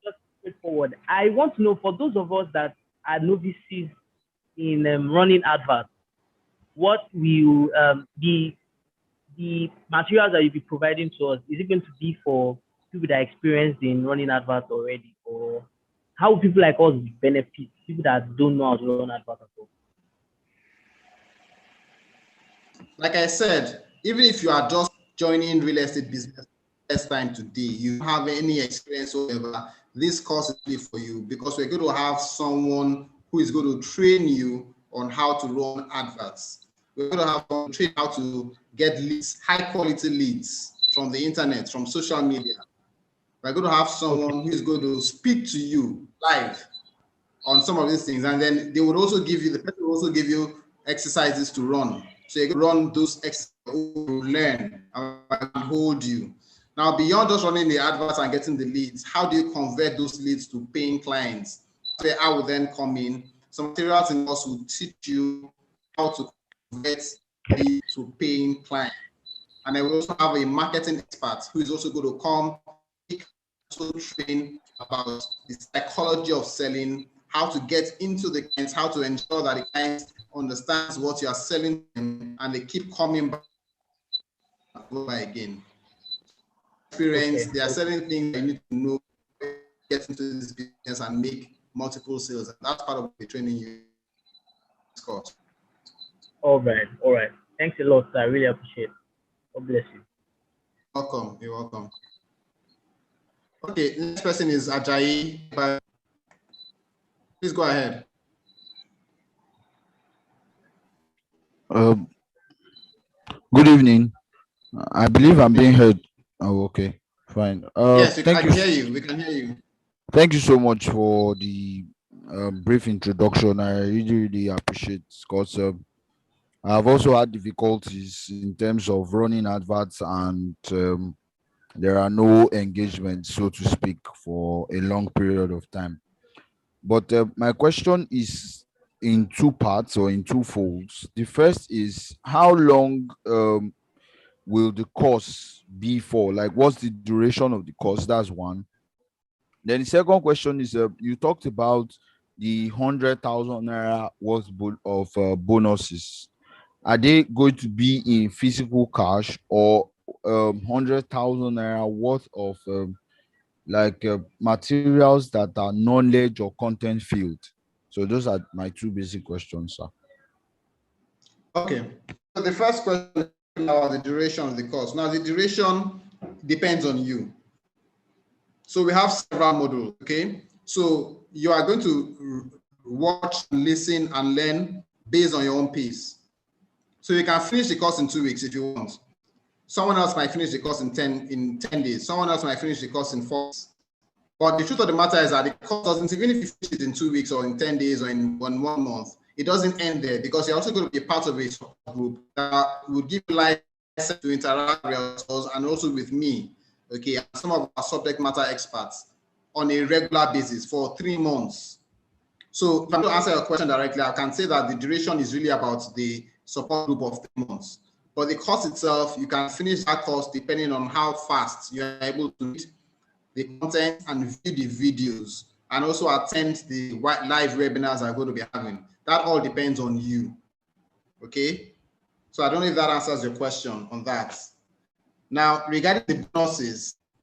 Just straightforward. I want to know, for those of us that are novices in running adverts, what will the materials that you'll be providing to us? Is it going to be for people that are experienced in running adverts already, or how will people like us benefit, people that don't know how to run adverts at all? Like I said, even if you are just joining real estate business first time today, you have any experience or whatever, this course is for you, because we're going to have someone who is going to train you on how to run adverts. We're going to have to train how to get leads, high quality leads from the internet, from social media. We're going to have someone who is going to speak to you live on some of these things. And then they would also give you, the person will also give you exercises to run. So you can run those exercises to learn and hold you. Now, beyond just running the adverts and getting the leads, how do you convert those leads to paying clients? So I will then come in. Some materials in us will teach you how to convert leads to paying clients. And I will also have a marketing expert who is also going to come also train about the psychology of selling, how to get into the clients, how to ensure that the clients understands what you are selling them and they keep coming back again. Experience, there are certain things you need to know, get into this business and make multiple sales. And that's part of the training you course. All right. Thanks a lot, sir. I really appreciate it. God bless you. Welcome. You're welcome. Okay, next person is Ajayi. Please go ahead. Good evening. I believe I'm being heard. Oh, okay, fine. Yes, I can hear you. We can hear you. Thank you so much for the brief introduction. I really appreciate it because I've also had difficulties in terms of running adverts and there are no engagements, so to speak, for a long period of time. But my question is in two parts or in two folds. The first is how long will the course be for? Like, what's the duration of the course? That's one. Then the second question is you talked about the 100,000 naira worth of bonuses. Are they going to be in physical cash or 100,000 naira worth of materials that are knowledge or content field? So those are my two basic questions, sir. Okay. So the first question about the duration of the course. Now the duration depends on you. So we have several modules, okay? So you are going to watch, listen, and learn based on your own pace. So you can finish the course in 2 weeks if you want. Someone else might finish the course in 10 days. Someone else might finish the course in 4 weeks. But the truth of the matter is that the course doesn't, even if you finish it in 2 weeks or in 10 days or in 1 month, it doesn't end there because you're also going to be a part of a support group that will give you license to interact with us and also with me, okay, and some of our subject matter experts on a regular basis for 3 months. So if I'm to answer your question directly, I can say that the duration is really about the support group of 3 months. But the course itself, you can finish that course depending on how fast you're able to read the content and view the videos and also attend the live webinars I'm going to be having. That all depends on you, okay? So I don't know if that answers your question on that. Now, regarding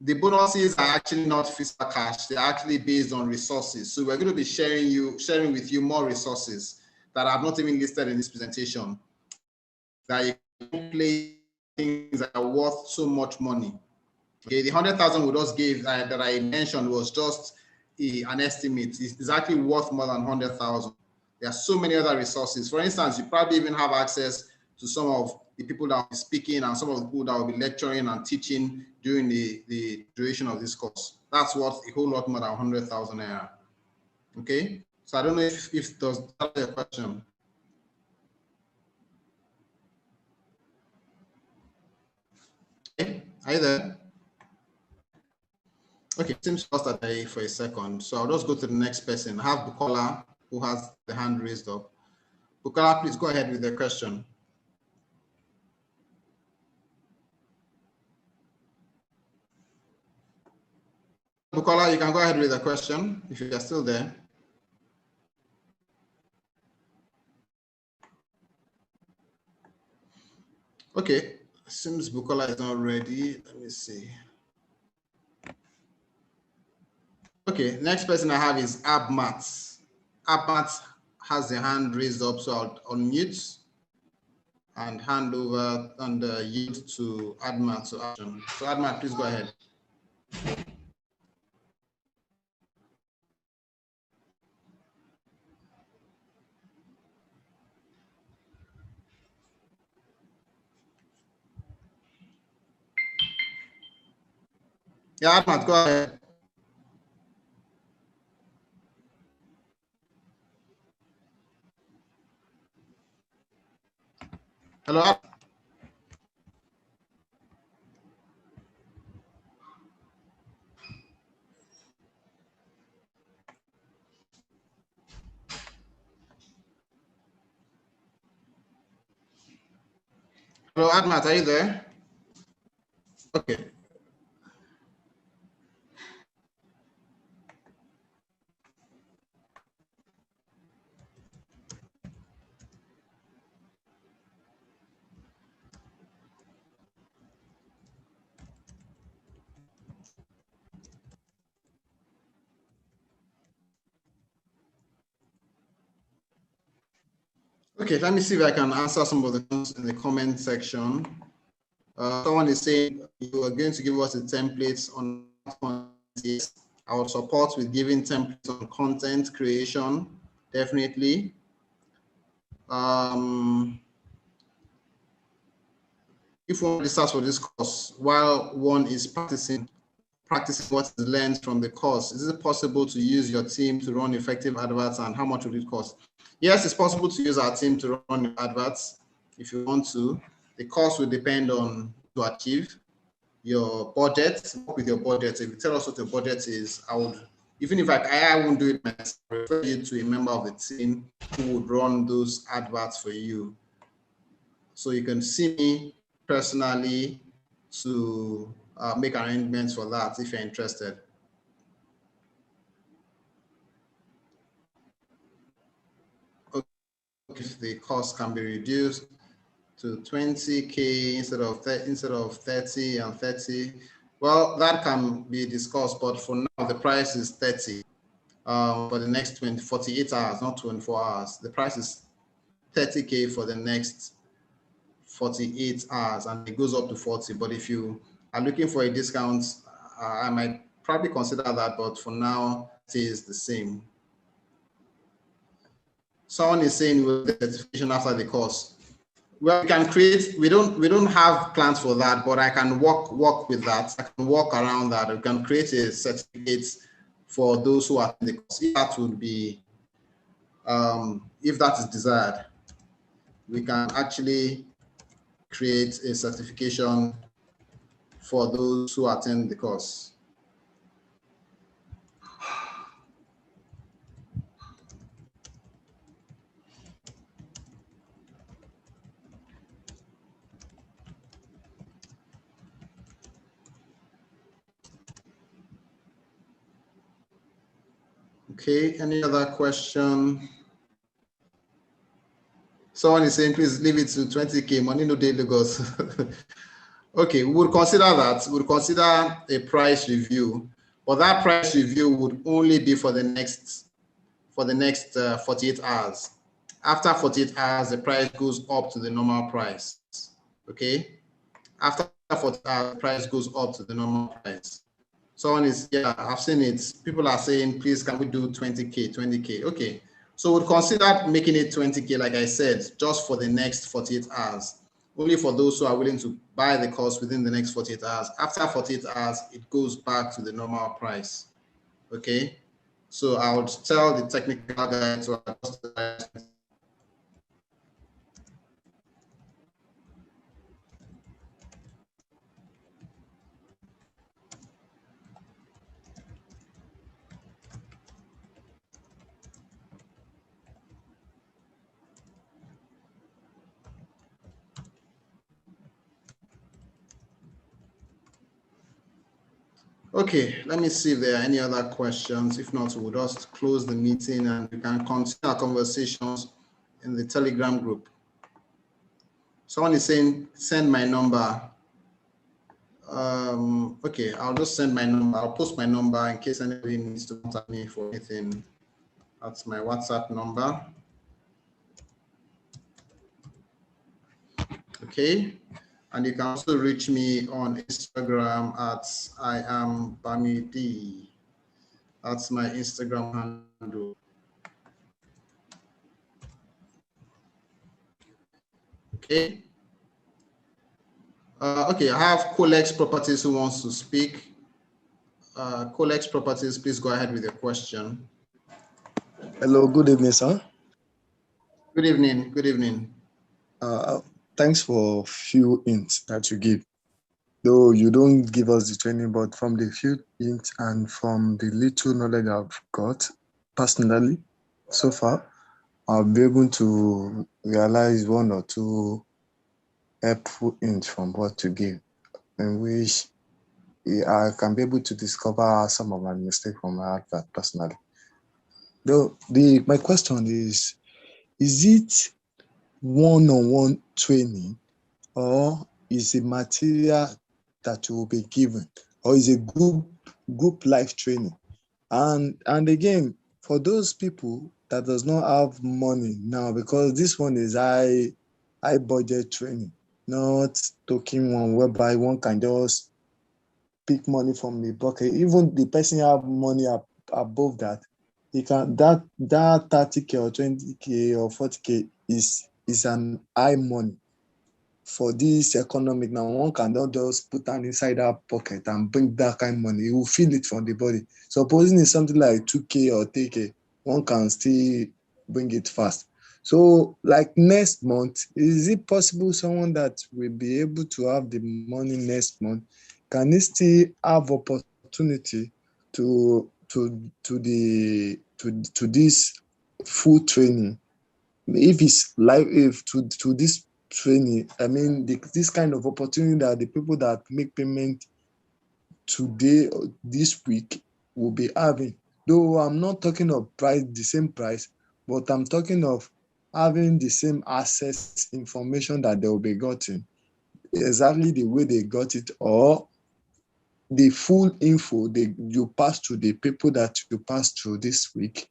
the bonuses are actually not physical cash. They're actually based on resources. So we're going to be sharing with you more resources that I've not even listed in this presentation that you can play things that are worth so much money. Okay, the 100,000 we just gave that I mentioned was just an estimate. It's actually worth more than 100,000. There are so many other resources. For instance, you probably even have access to some of the people that will be speaking and some of the people that will be lecturing and teaching during the duration of this course. That's worth a whole lot more than 100,000 naira. Okay, so I don't know if does that answer your question. Okay, are you there? Okay, seems lost at day for a second. So I'll just go to the next person. I have Bukola, who has the hand raised up. Bukola, please go ahead with the question. Bukola, you can go ahead with the question if you are still there. Okay, seems Bukola is not ready. Let me see. Okay, next person I have is Abmat. Abmat has the hand raised up, so I'll unmute and hand over and yield to Admat to action. So Admat, please go ahead. Yeah, Ahmad, go ahead. Hello. Hello, Ahmad, are you there? Okay. Okay, let me see if I can answer some of the questions in the comment section. Someone is saying you are going to give us the templates on our support with giving templates on content creation, definitely. If one registers for this course while one is practicing what is learned from the course, is it possible to use your team to run effective adverts, and how much would it cost? Yes, it's possible to use our team to run adverts if you want to. The cost will depend on to achieve your budget, work with your budget. If you tell us what your budget is, I would, even if I won't do it myself, I refer you to a member of the team who would run those adverts for you. So you can see me personally to make arrangements for that if you're interested. Okay, the cost can be reduced to 20K instead of 30 and 30. Well, that can be discussed, but for now the price is 30 for the next 48 hours, not 24 hours. The price is 30K for the next 48 hours, and it goes up to 40. But if you are looking for a discount, I might probably consider that, but for now it is the same. Someone is saying with the certification after the course. Well, we can create, we don't have plans for that, but I can work with that. I can work around that. We can create a certificate for those who are in the course. If that would be, if that is desired, we can actually create a certification for those who attend the course. Okay, any other question? Someone is saying, please leave it to 20K, money no day Lagos. Okay, we would consider that. We'll consider a price review, but that price review would only be for the next 48 hours. After 48 hours, the price goes up to the normal price. Okay, after 48 hours, the price goes up to the normal price. Someone is, yeah, I've seen it. People are saying, please, can we do 20K, 20K? Okay, so we'll consider making it 20K, like I said, just for the next 48 hours. Only for those who are willing to buy the course within the next 48 hours. After 48 hours, it goes back to the normal price. Okay, so I would tell the technical guy to adjust the price. Okay, let me see if there are any other questions. If not, we'll just close the meeting and we can continue our conversations in the Telegram group. Someone is saying, send my number. Okay, I'll just send my number. I'll post my number in case anybody needs to contact me for anything. That's my WhatsApp number. Okay, and you can also reach me on Instagram at IamBamidi. That's my Instagram handle. Okay. Okay, I have Colex Properties who wants to speak. Colex Properties, please go ahead with your question. Hello, good evening, sir. Good evening. Good evening. Thanks for few hints that you give. Though you don't give us the training, but from the few hints and from the little knowledge I've got personally so far, I'll be able to realize one or two helpful hints from what you give, in which I can be able to discover some of my mistakes from my advert personally. Though my question is it one-on-one training, or is it material that you will be given, or is it group life training? And again, for those people that does not have money now, because this one is high budget training, not token one whereby one can just pick money from the bucket. Even the person have money above that, he can that 30K or 20K or 40K is an high money for this economic. Now one cannot just put an inside that pocket and bring that kind of money. You will feel it from the body. Supposing it's something like 2K or 3K, one can still bring it fast. So like next month, is it possible someone that will be able to have the money next month, can he still have opportunity to this full training? If it's like, if to this training, I mean, this kind of opportunity that the people that make payment today or this week will be having. Though I'm not talking of the same price, but I'm talking of having the same access information that they will be gotten, exactly the way they got it, or the full info you pass to the people that you pass through this week.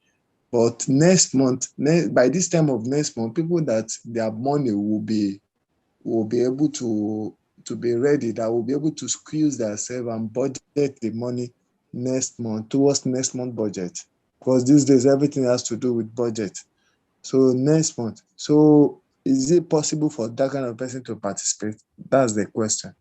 But next month, by this time of next month, people that their money will be able to be ready, that will be able to squeeze themselves and budget the money next month towards next month budget. Because these days everything has to do with budget. So next month. So is it possible for that kind of person to participate? That's the question.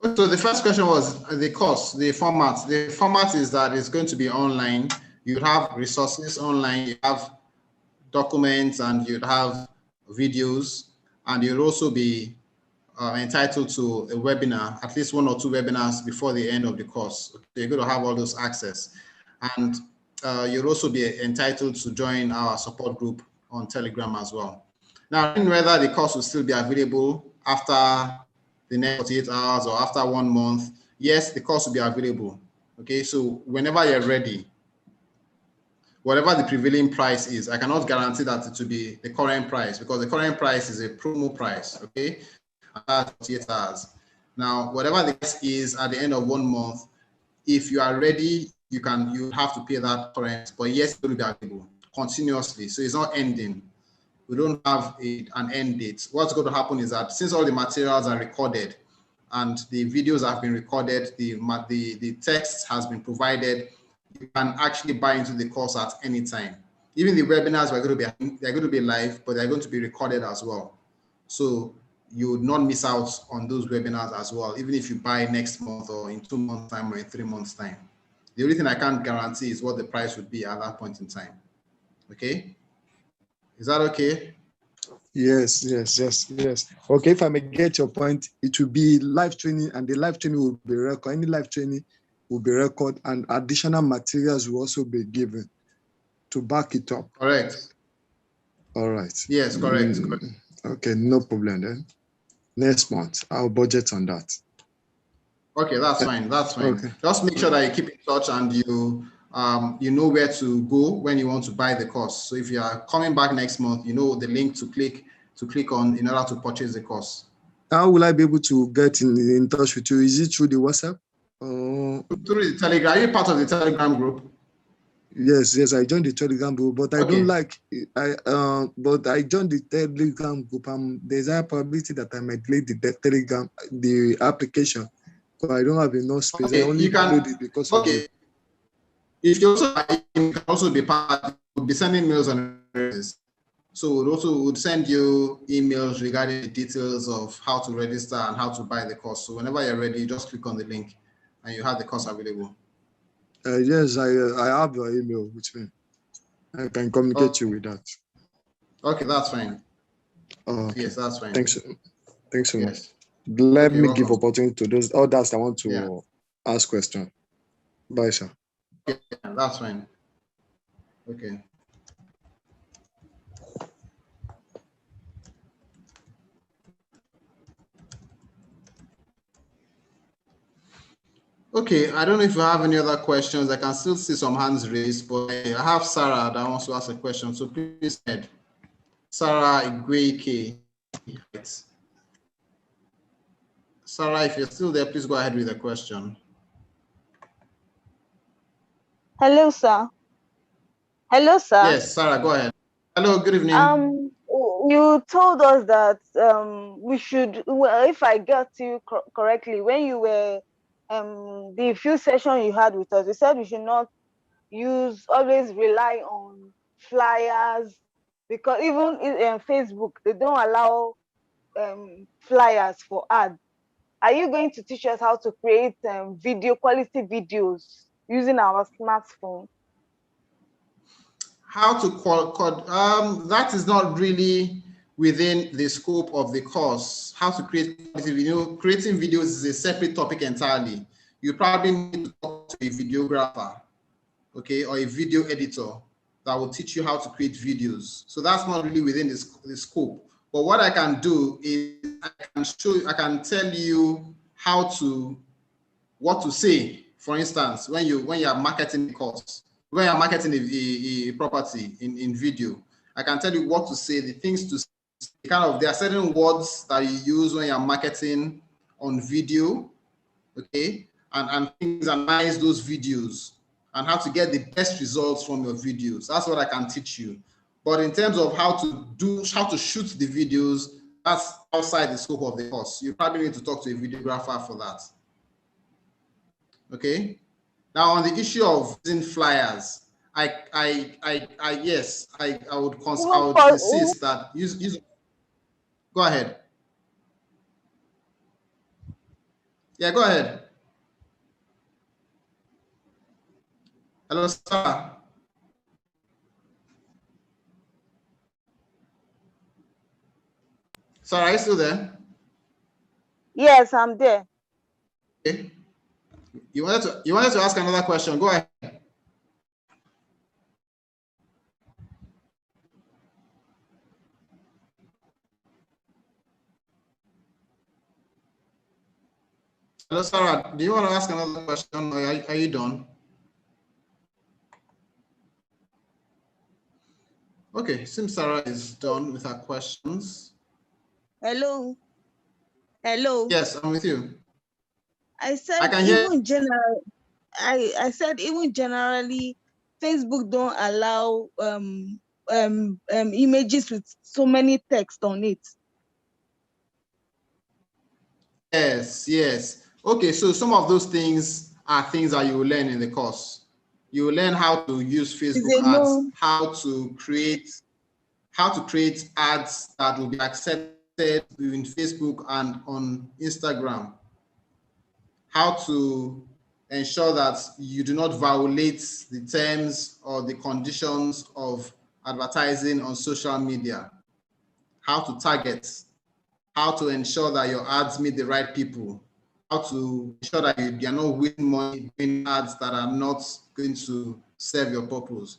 So the first question was the course, the format. The format is that it's going to be online. You have resources online, you have documents, and you'd have videos, and you'll also be entitled to a webinar, at least one or two webinars before the end of the course. Okay, you're going to have all those access. And you'll also be entitled to join our support group on Telegram as well. Now, I don't know whether the course will still be available after the next 48 hours or after 1 month. Yes, the course will be available. Okay, so whenever you're ready, whatever the prevailing price is, I cannot guarantee that it will be the current price, because the current price is a promo price, okay? 48 hours. Now, whatever the price is at the end of 1 month, if you are ready, you have to pay that current, but yes, it will be available continuously. So it's not ending. We don't have an end date. What's going to happen is that since all the materials are recorded and the videos have been recorded, the text has been provided, you can actually buy into the course at any time. Even the webinars they're going to be live, but they're going to be recorded as well. So you would not miss out on those webinars as well, even if you buy next month or in 2 months' time or in 3 months' time. The only thing I can't guarantee is what the price would be at that point in time. Okay? Is that okay? Yes. Okay, if I may get your point, it will be live training, and the live training will be recorded. Any live training will be recorded, and additional materials will also be given to back it up. Correct. All right. Yes, correct. Okay, no problem then. Next month, I'll budget on that. Okay, that's fine. That's fine. Okay. Just make sure that you keep in touch and you know where to go when you want to buy the course. So if you are coming back next month, you know the link to click on in order to purchase the course. How will I be able to get in touch with you? Is it through the WhatsApp? Through the Telegram. Are you part of the Telegram group? Yes, I joined the Telegram group, but I don't like but I joined the Telegram group. There's a probability that I might delete the application, because I don't have enough space. Okay, I only download it because of it. If you can also be part, we'll be sending mails on this. So we'll send you emails regarding the details of how to register and how to buy the course. So whenever you're ready, just click on the link and you have the course available. Yes, I have your email with me. I can communicate you with that. Okay, that's fine. Okay. Yes, that's fine. Thanks so much. Yes. Let Okay, me give welcome. opportunity to those others that want to ask question. Bye, sir. Okay, that's fine. Okay. Okay, I don't know if you have any other questions. I can still see some hands raised, but I have Sarah that wants to ask a question. So please head. Sarah Igweke. Sarah, if you're still there, please go ahead with the question. Hello, sir. Hello, sir. Yes, Sarah, go ahead. Hello, good evening. You told us that we should, well, if I got you correctly, when you were the few sessions you had with us, you said we should not always rely on flyers, because even in Facebook, they don't allow flyers for ads. Are you going to teach us how to create quality videos using our smartphone? How to that is not really within the scope of the course. How to create video. Creating videos is a separate topic entirely. You probably need to talk to a videographer, okay, or a video editor that will teach you how to create videos. So that's not really within the scope. But what I can do is I can tell you what to say. For instance, when you are marketing a course, when you're marketing a property in video, I can tell you what to say, the things to say. There are certain words that you use when you're marketing on video, okay, and things analyze those videos and how to get the best results from your videos. That's what I can teach you. But in terms of how to shoot the videos, that's outside the scope of the course. You probably need to talk to a videographer for that. Okay. Now on the issue of using flyers, I would insist that use. Go ahead. Yeah, go ahead. Hello, Sarah. Sarah, are you still there? Yes, I'm there. Okay. You wanted to ask another question. Go ahead. Hello, Sarah. Do you want to ask another question, or are you done? Okay, since Sarah is done with her questions. Hello. Hello. Yes, I'm with you. I said I can hear. I said even generally, Facebook don't allow images with so many text on it. Yes. Okay, so some of those things are things that you will learn in the course. You will learn how to use Facebook ads, how to create ads that will be accepted in Facebook and on Instagram, how to ensure that you do not violate the terms or the conditions of advertising on social media, how to target, how to ensure that your ads meet the right people, how to ensure that you are not wasting money doing ads that are not going to serve your purpose.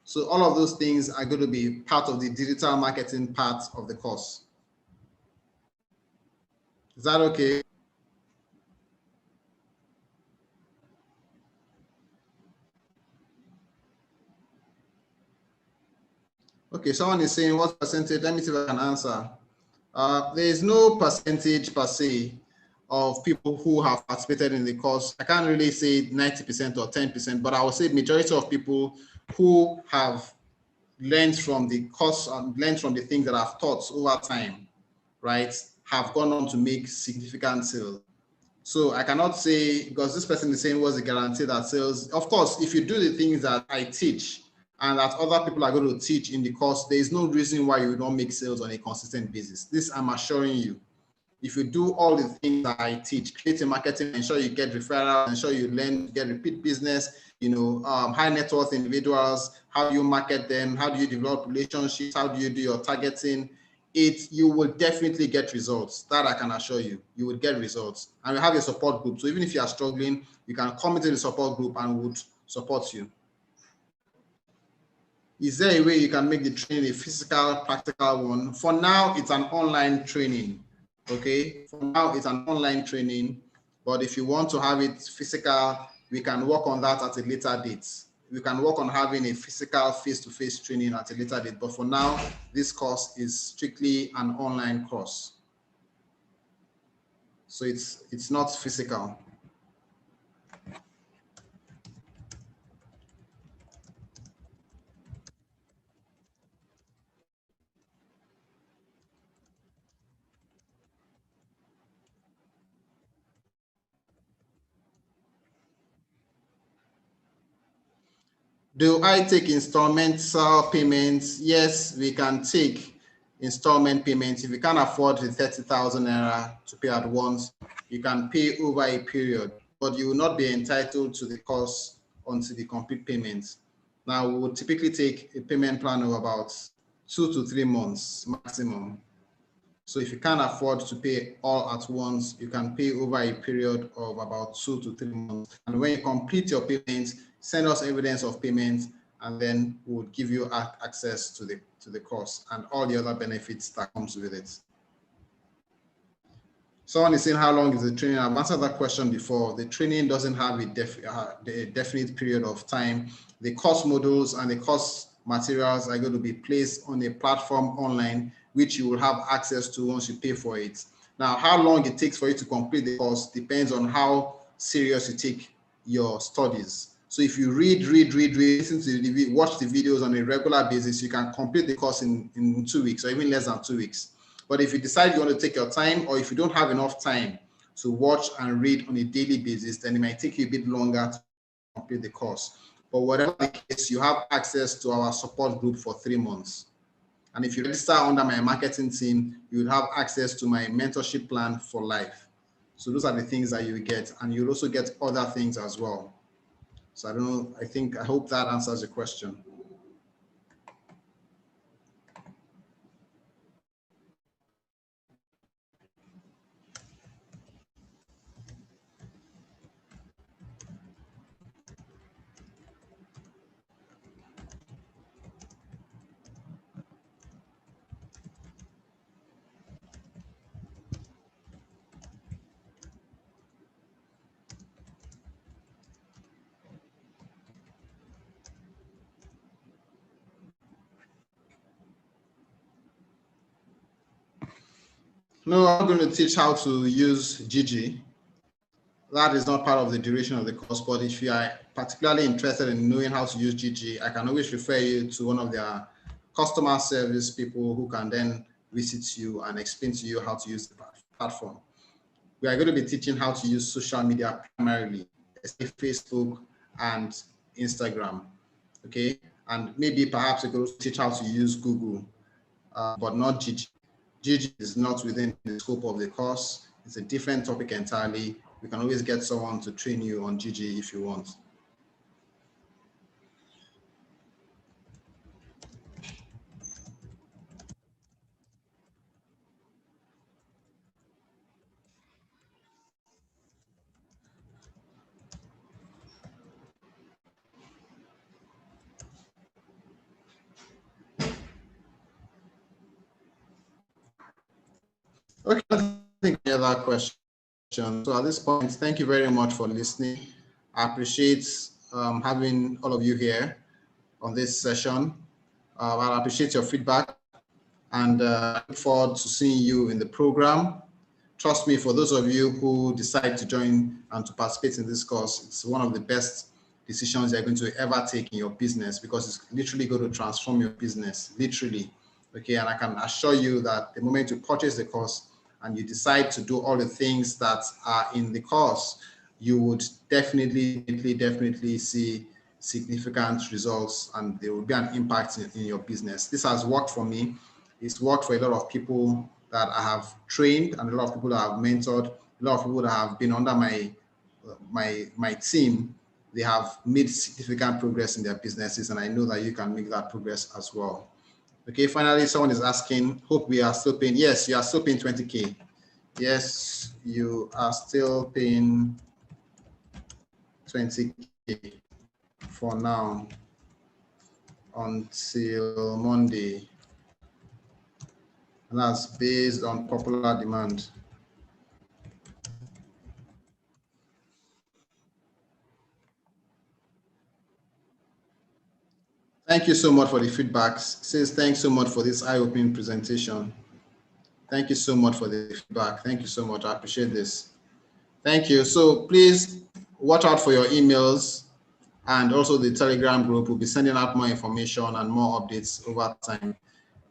So all of those things are going to be part of the digital marketing part of the course. Is that okay? Okay, someone is saying what percentage? Let me see if I can answer. There is no percentage per se of people who have participated in the course. I can't really say 90% or 10%, but I would say majority of people who have learned from the course and learned from the things that I've taught over time, right, have gone on to make significant sales. So I cannot say, because this person is saying what's the guarantee that sales. Of course, if you do the things that I teach and that other people are going to teach in the course, there is no reason why you don't make sales on a consistent basis. This I'm assuring you. if you do all the things that I teach, create a marketing, ensure you get referrals, ensure you learn, get repeat business, high net worth individuals, how do you market them? How do you develop relationships? How do you do your targeting? You will definitely get results. That I can assure you. You will get results. And we have a support group. So even if you are struggling, you can come into the support group and we would support you. Is there a way you can make the training a physical, practical one? For now, it's an online training. Okay, for now it's an online training, but if you want to have it physical, we can work on that at a later date. We can work on having a physical face-to-face training at a later date, but for now, this course is strictly an online course. So it's not physical. Do I take installment payments? Yes, we can take installment payments. If you can't afford the 30,000 naira to pay at once, you can pay over a period, but you will not be entitled to the cost until the complete payments. Now, we would typically take a payment plan of about 2 to 3 months maximum. So if you can't afford to pay all at once, you can pay over a period of about 2 to 3 months. And when you complete your payments, send us evidence of payment, and then we'll give you access to the course and all the other benefits that comes with it. Someone is saying, how long is the training? I've answered that question before. The training doesn't have a definite period of time. The course modules and the course materials are going to be placed on a platform online, which you will have access to once you pay for it. Now, how long it takes for you to complete the course depends on how serious you take your studies. So if you read, listen to watch the videos on a regular basis, you can complete the course in 2 weeks or even less than 2 weeks. But if you decide you want to take your time, or if you don't have enough time to watch and read on a daily basis, then it might take you a bit longer to complete the course. But whatever the case, you have access to our support group for 3 months. And if you register under my marketing team, you will have access to my mentorship plan for life. So those are the things that you will get. And you'll also get other things as well. So I hope that answers the question. No, I'm going to teach how to use Gigi. That is not part of the duration of the course, but if you are particularly interested in knowing how to use Gigi, I can always refer you to one of their customer service people who can then visit you and explain to you how to use the platform. We are going to be teaching how to use social media primarily, especially Facebook and Instagram, okay? And maybe perhaps we're going to teach how to use Google, but not Gigi. Gigi is not within the scope of the course. It's a different topic entirely. We can always get someone to train you on Gigi if you want. Okay, I think any other question. So at this point, thank you very much for listening. I appreciate having all of you here on this session. I appreciate your feedback, and I look forward to seeing you in the program. Trust me, for those of you who decide to join and to participate in this course, it's one of the best decisions you're going to ever take in your business, because it's literally going to transform your business, literally. Okay, and I can assure you that the moment you purchase the course and you decide to do all the things that are in the course, you would definitely see significant results, and there will be an impact in your business. This has worked for me. It's worked for a lot of people that I have trained and a lot of people that I've mentored, a lot of people that have been under my team, they have made significant progress in their businesses, and I know that you can make that progress as well. Okay, finally, someone is asking, hope we are still paying. Yes, you are still paying 20K. Yes, you are still paying 20K for now until Monday. And that's based on popular demand. Thank you so much for the feedbacks. Says thanks so much for this eye-opening presentation. Thank you so much for the feedback. Thank you so much. I appreciate this. Thank you. So please watch out for your emails, and also the Telegram group will be sending out more information and more updates over time.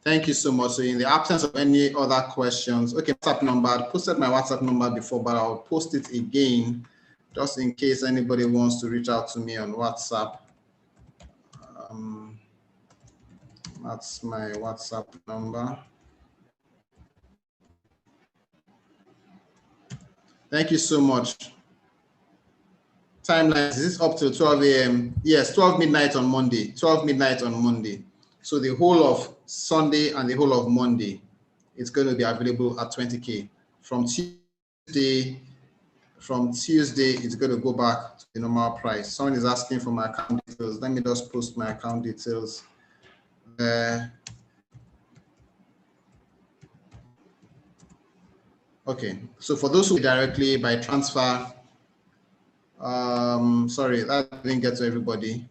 Thank you so much. So in the absence of any other questions, okay, WhatsApp number, I posted my WhatsApp number before, but I'll post it again just in case anybody wants to reach out to me on WhatsApp. That's my WhatsApp number. Thank you so much. Timeline, is this up to 12 a.m.? Yes, 12 midnight on Monday, 12 midnight on Monday. So the whole of Sunday and the whole of Monday, it's going to be available at 20K. From Tuesday, it's going to go back to the normal price. Someone is asking for my account details. Let me just post my account details. Okay, so for those who directly by transfer, sorry, that didn't get to everybody.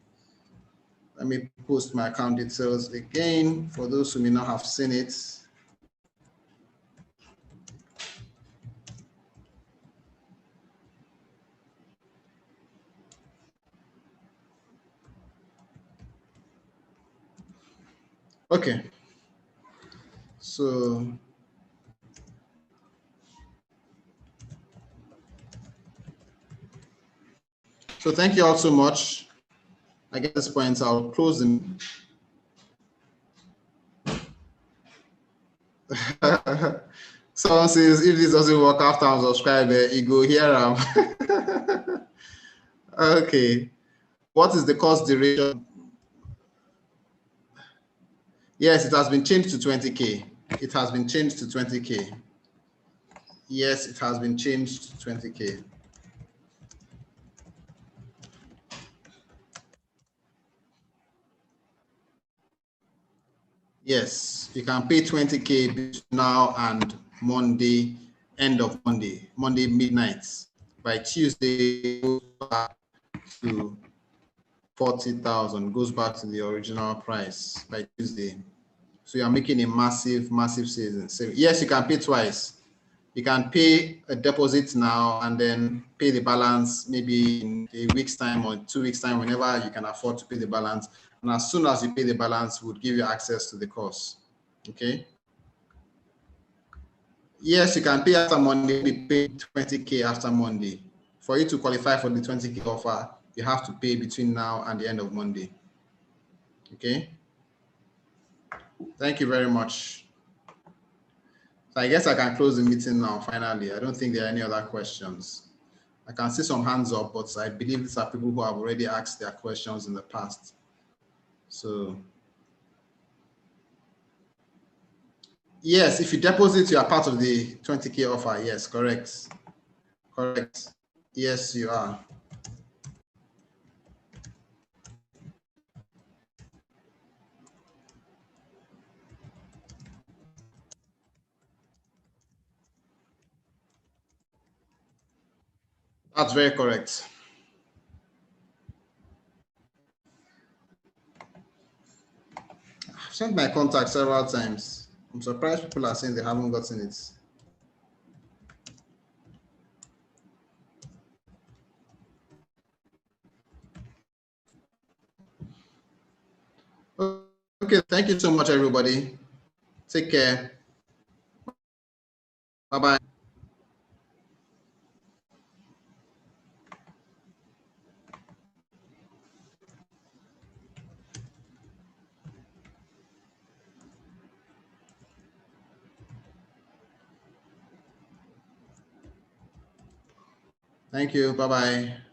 Let me post my account details again for those who may not have seen it. Okay, so thank you all so much. I get this point, I'll close them. Someone says, if this doesn't work after I'm subscribed, you go here. Okay, what is the course duration? Yes, it has been changed to 20K. It has been changed to 20K. Yes, it has been changed to 20K. Yes, you can pay 20K between now and Monday, end of Monday, Monday midnight. By Tuesday, goes back to 40,000, goes back to the original price by Tuesday. So you're making a massive, massive saving. So yes, you can pay twice. You can pay a deposit now and then pay the balance maybe in a week's time or 2 weeks' time, whenever you can afford to pay the balance. And as soon as you pay the balance, we'll give you access to the course. Okay. Yes, you can pay after Monday. We pay 20K after Monday. For you to qualify for the 20K offer, you have to pay between now and the end of Monday. Okay. Thank you very much. So I guess I can close the meeting now, finally. I don't think there are any other questions. I can see some hands up, but I believe these are people who have already asked their questions in the past. So yes, if you deposit, you are part of the 20K offer. Yes, correct. Correct. Yes, you are. That's very correct. I've sent my contact several times. I'm surprised people are saying they haven't gotten it. Okay, thank you so much, everybody. Take care. Bye-bye. Thank you. Bye-bye.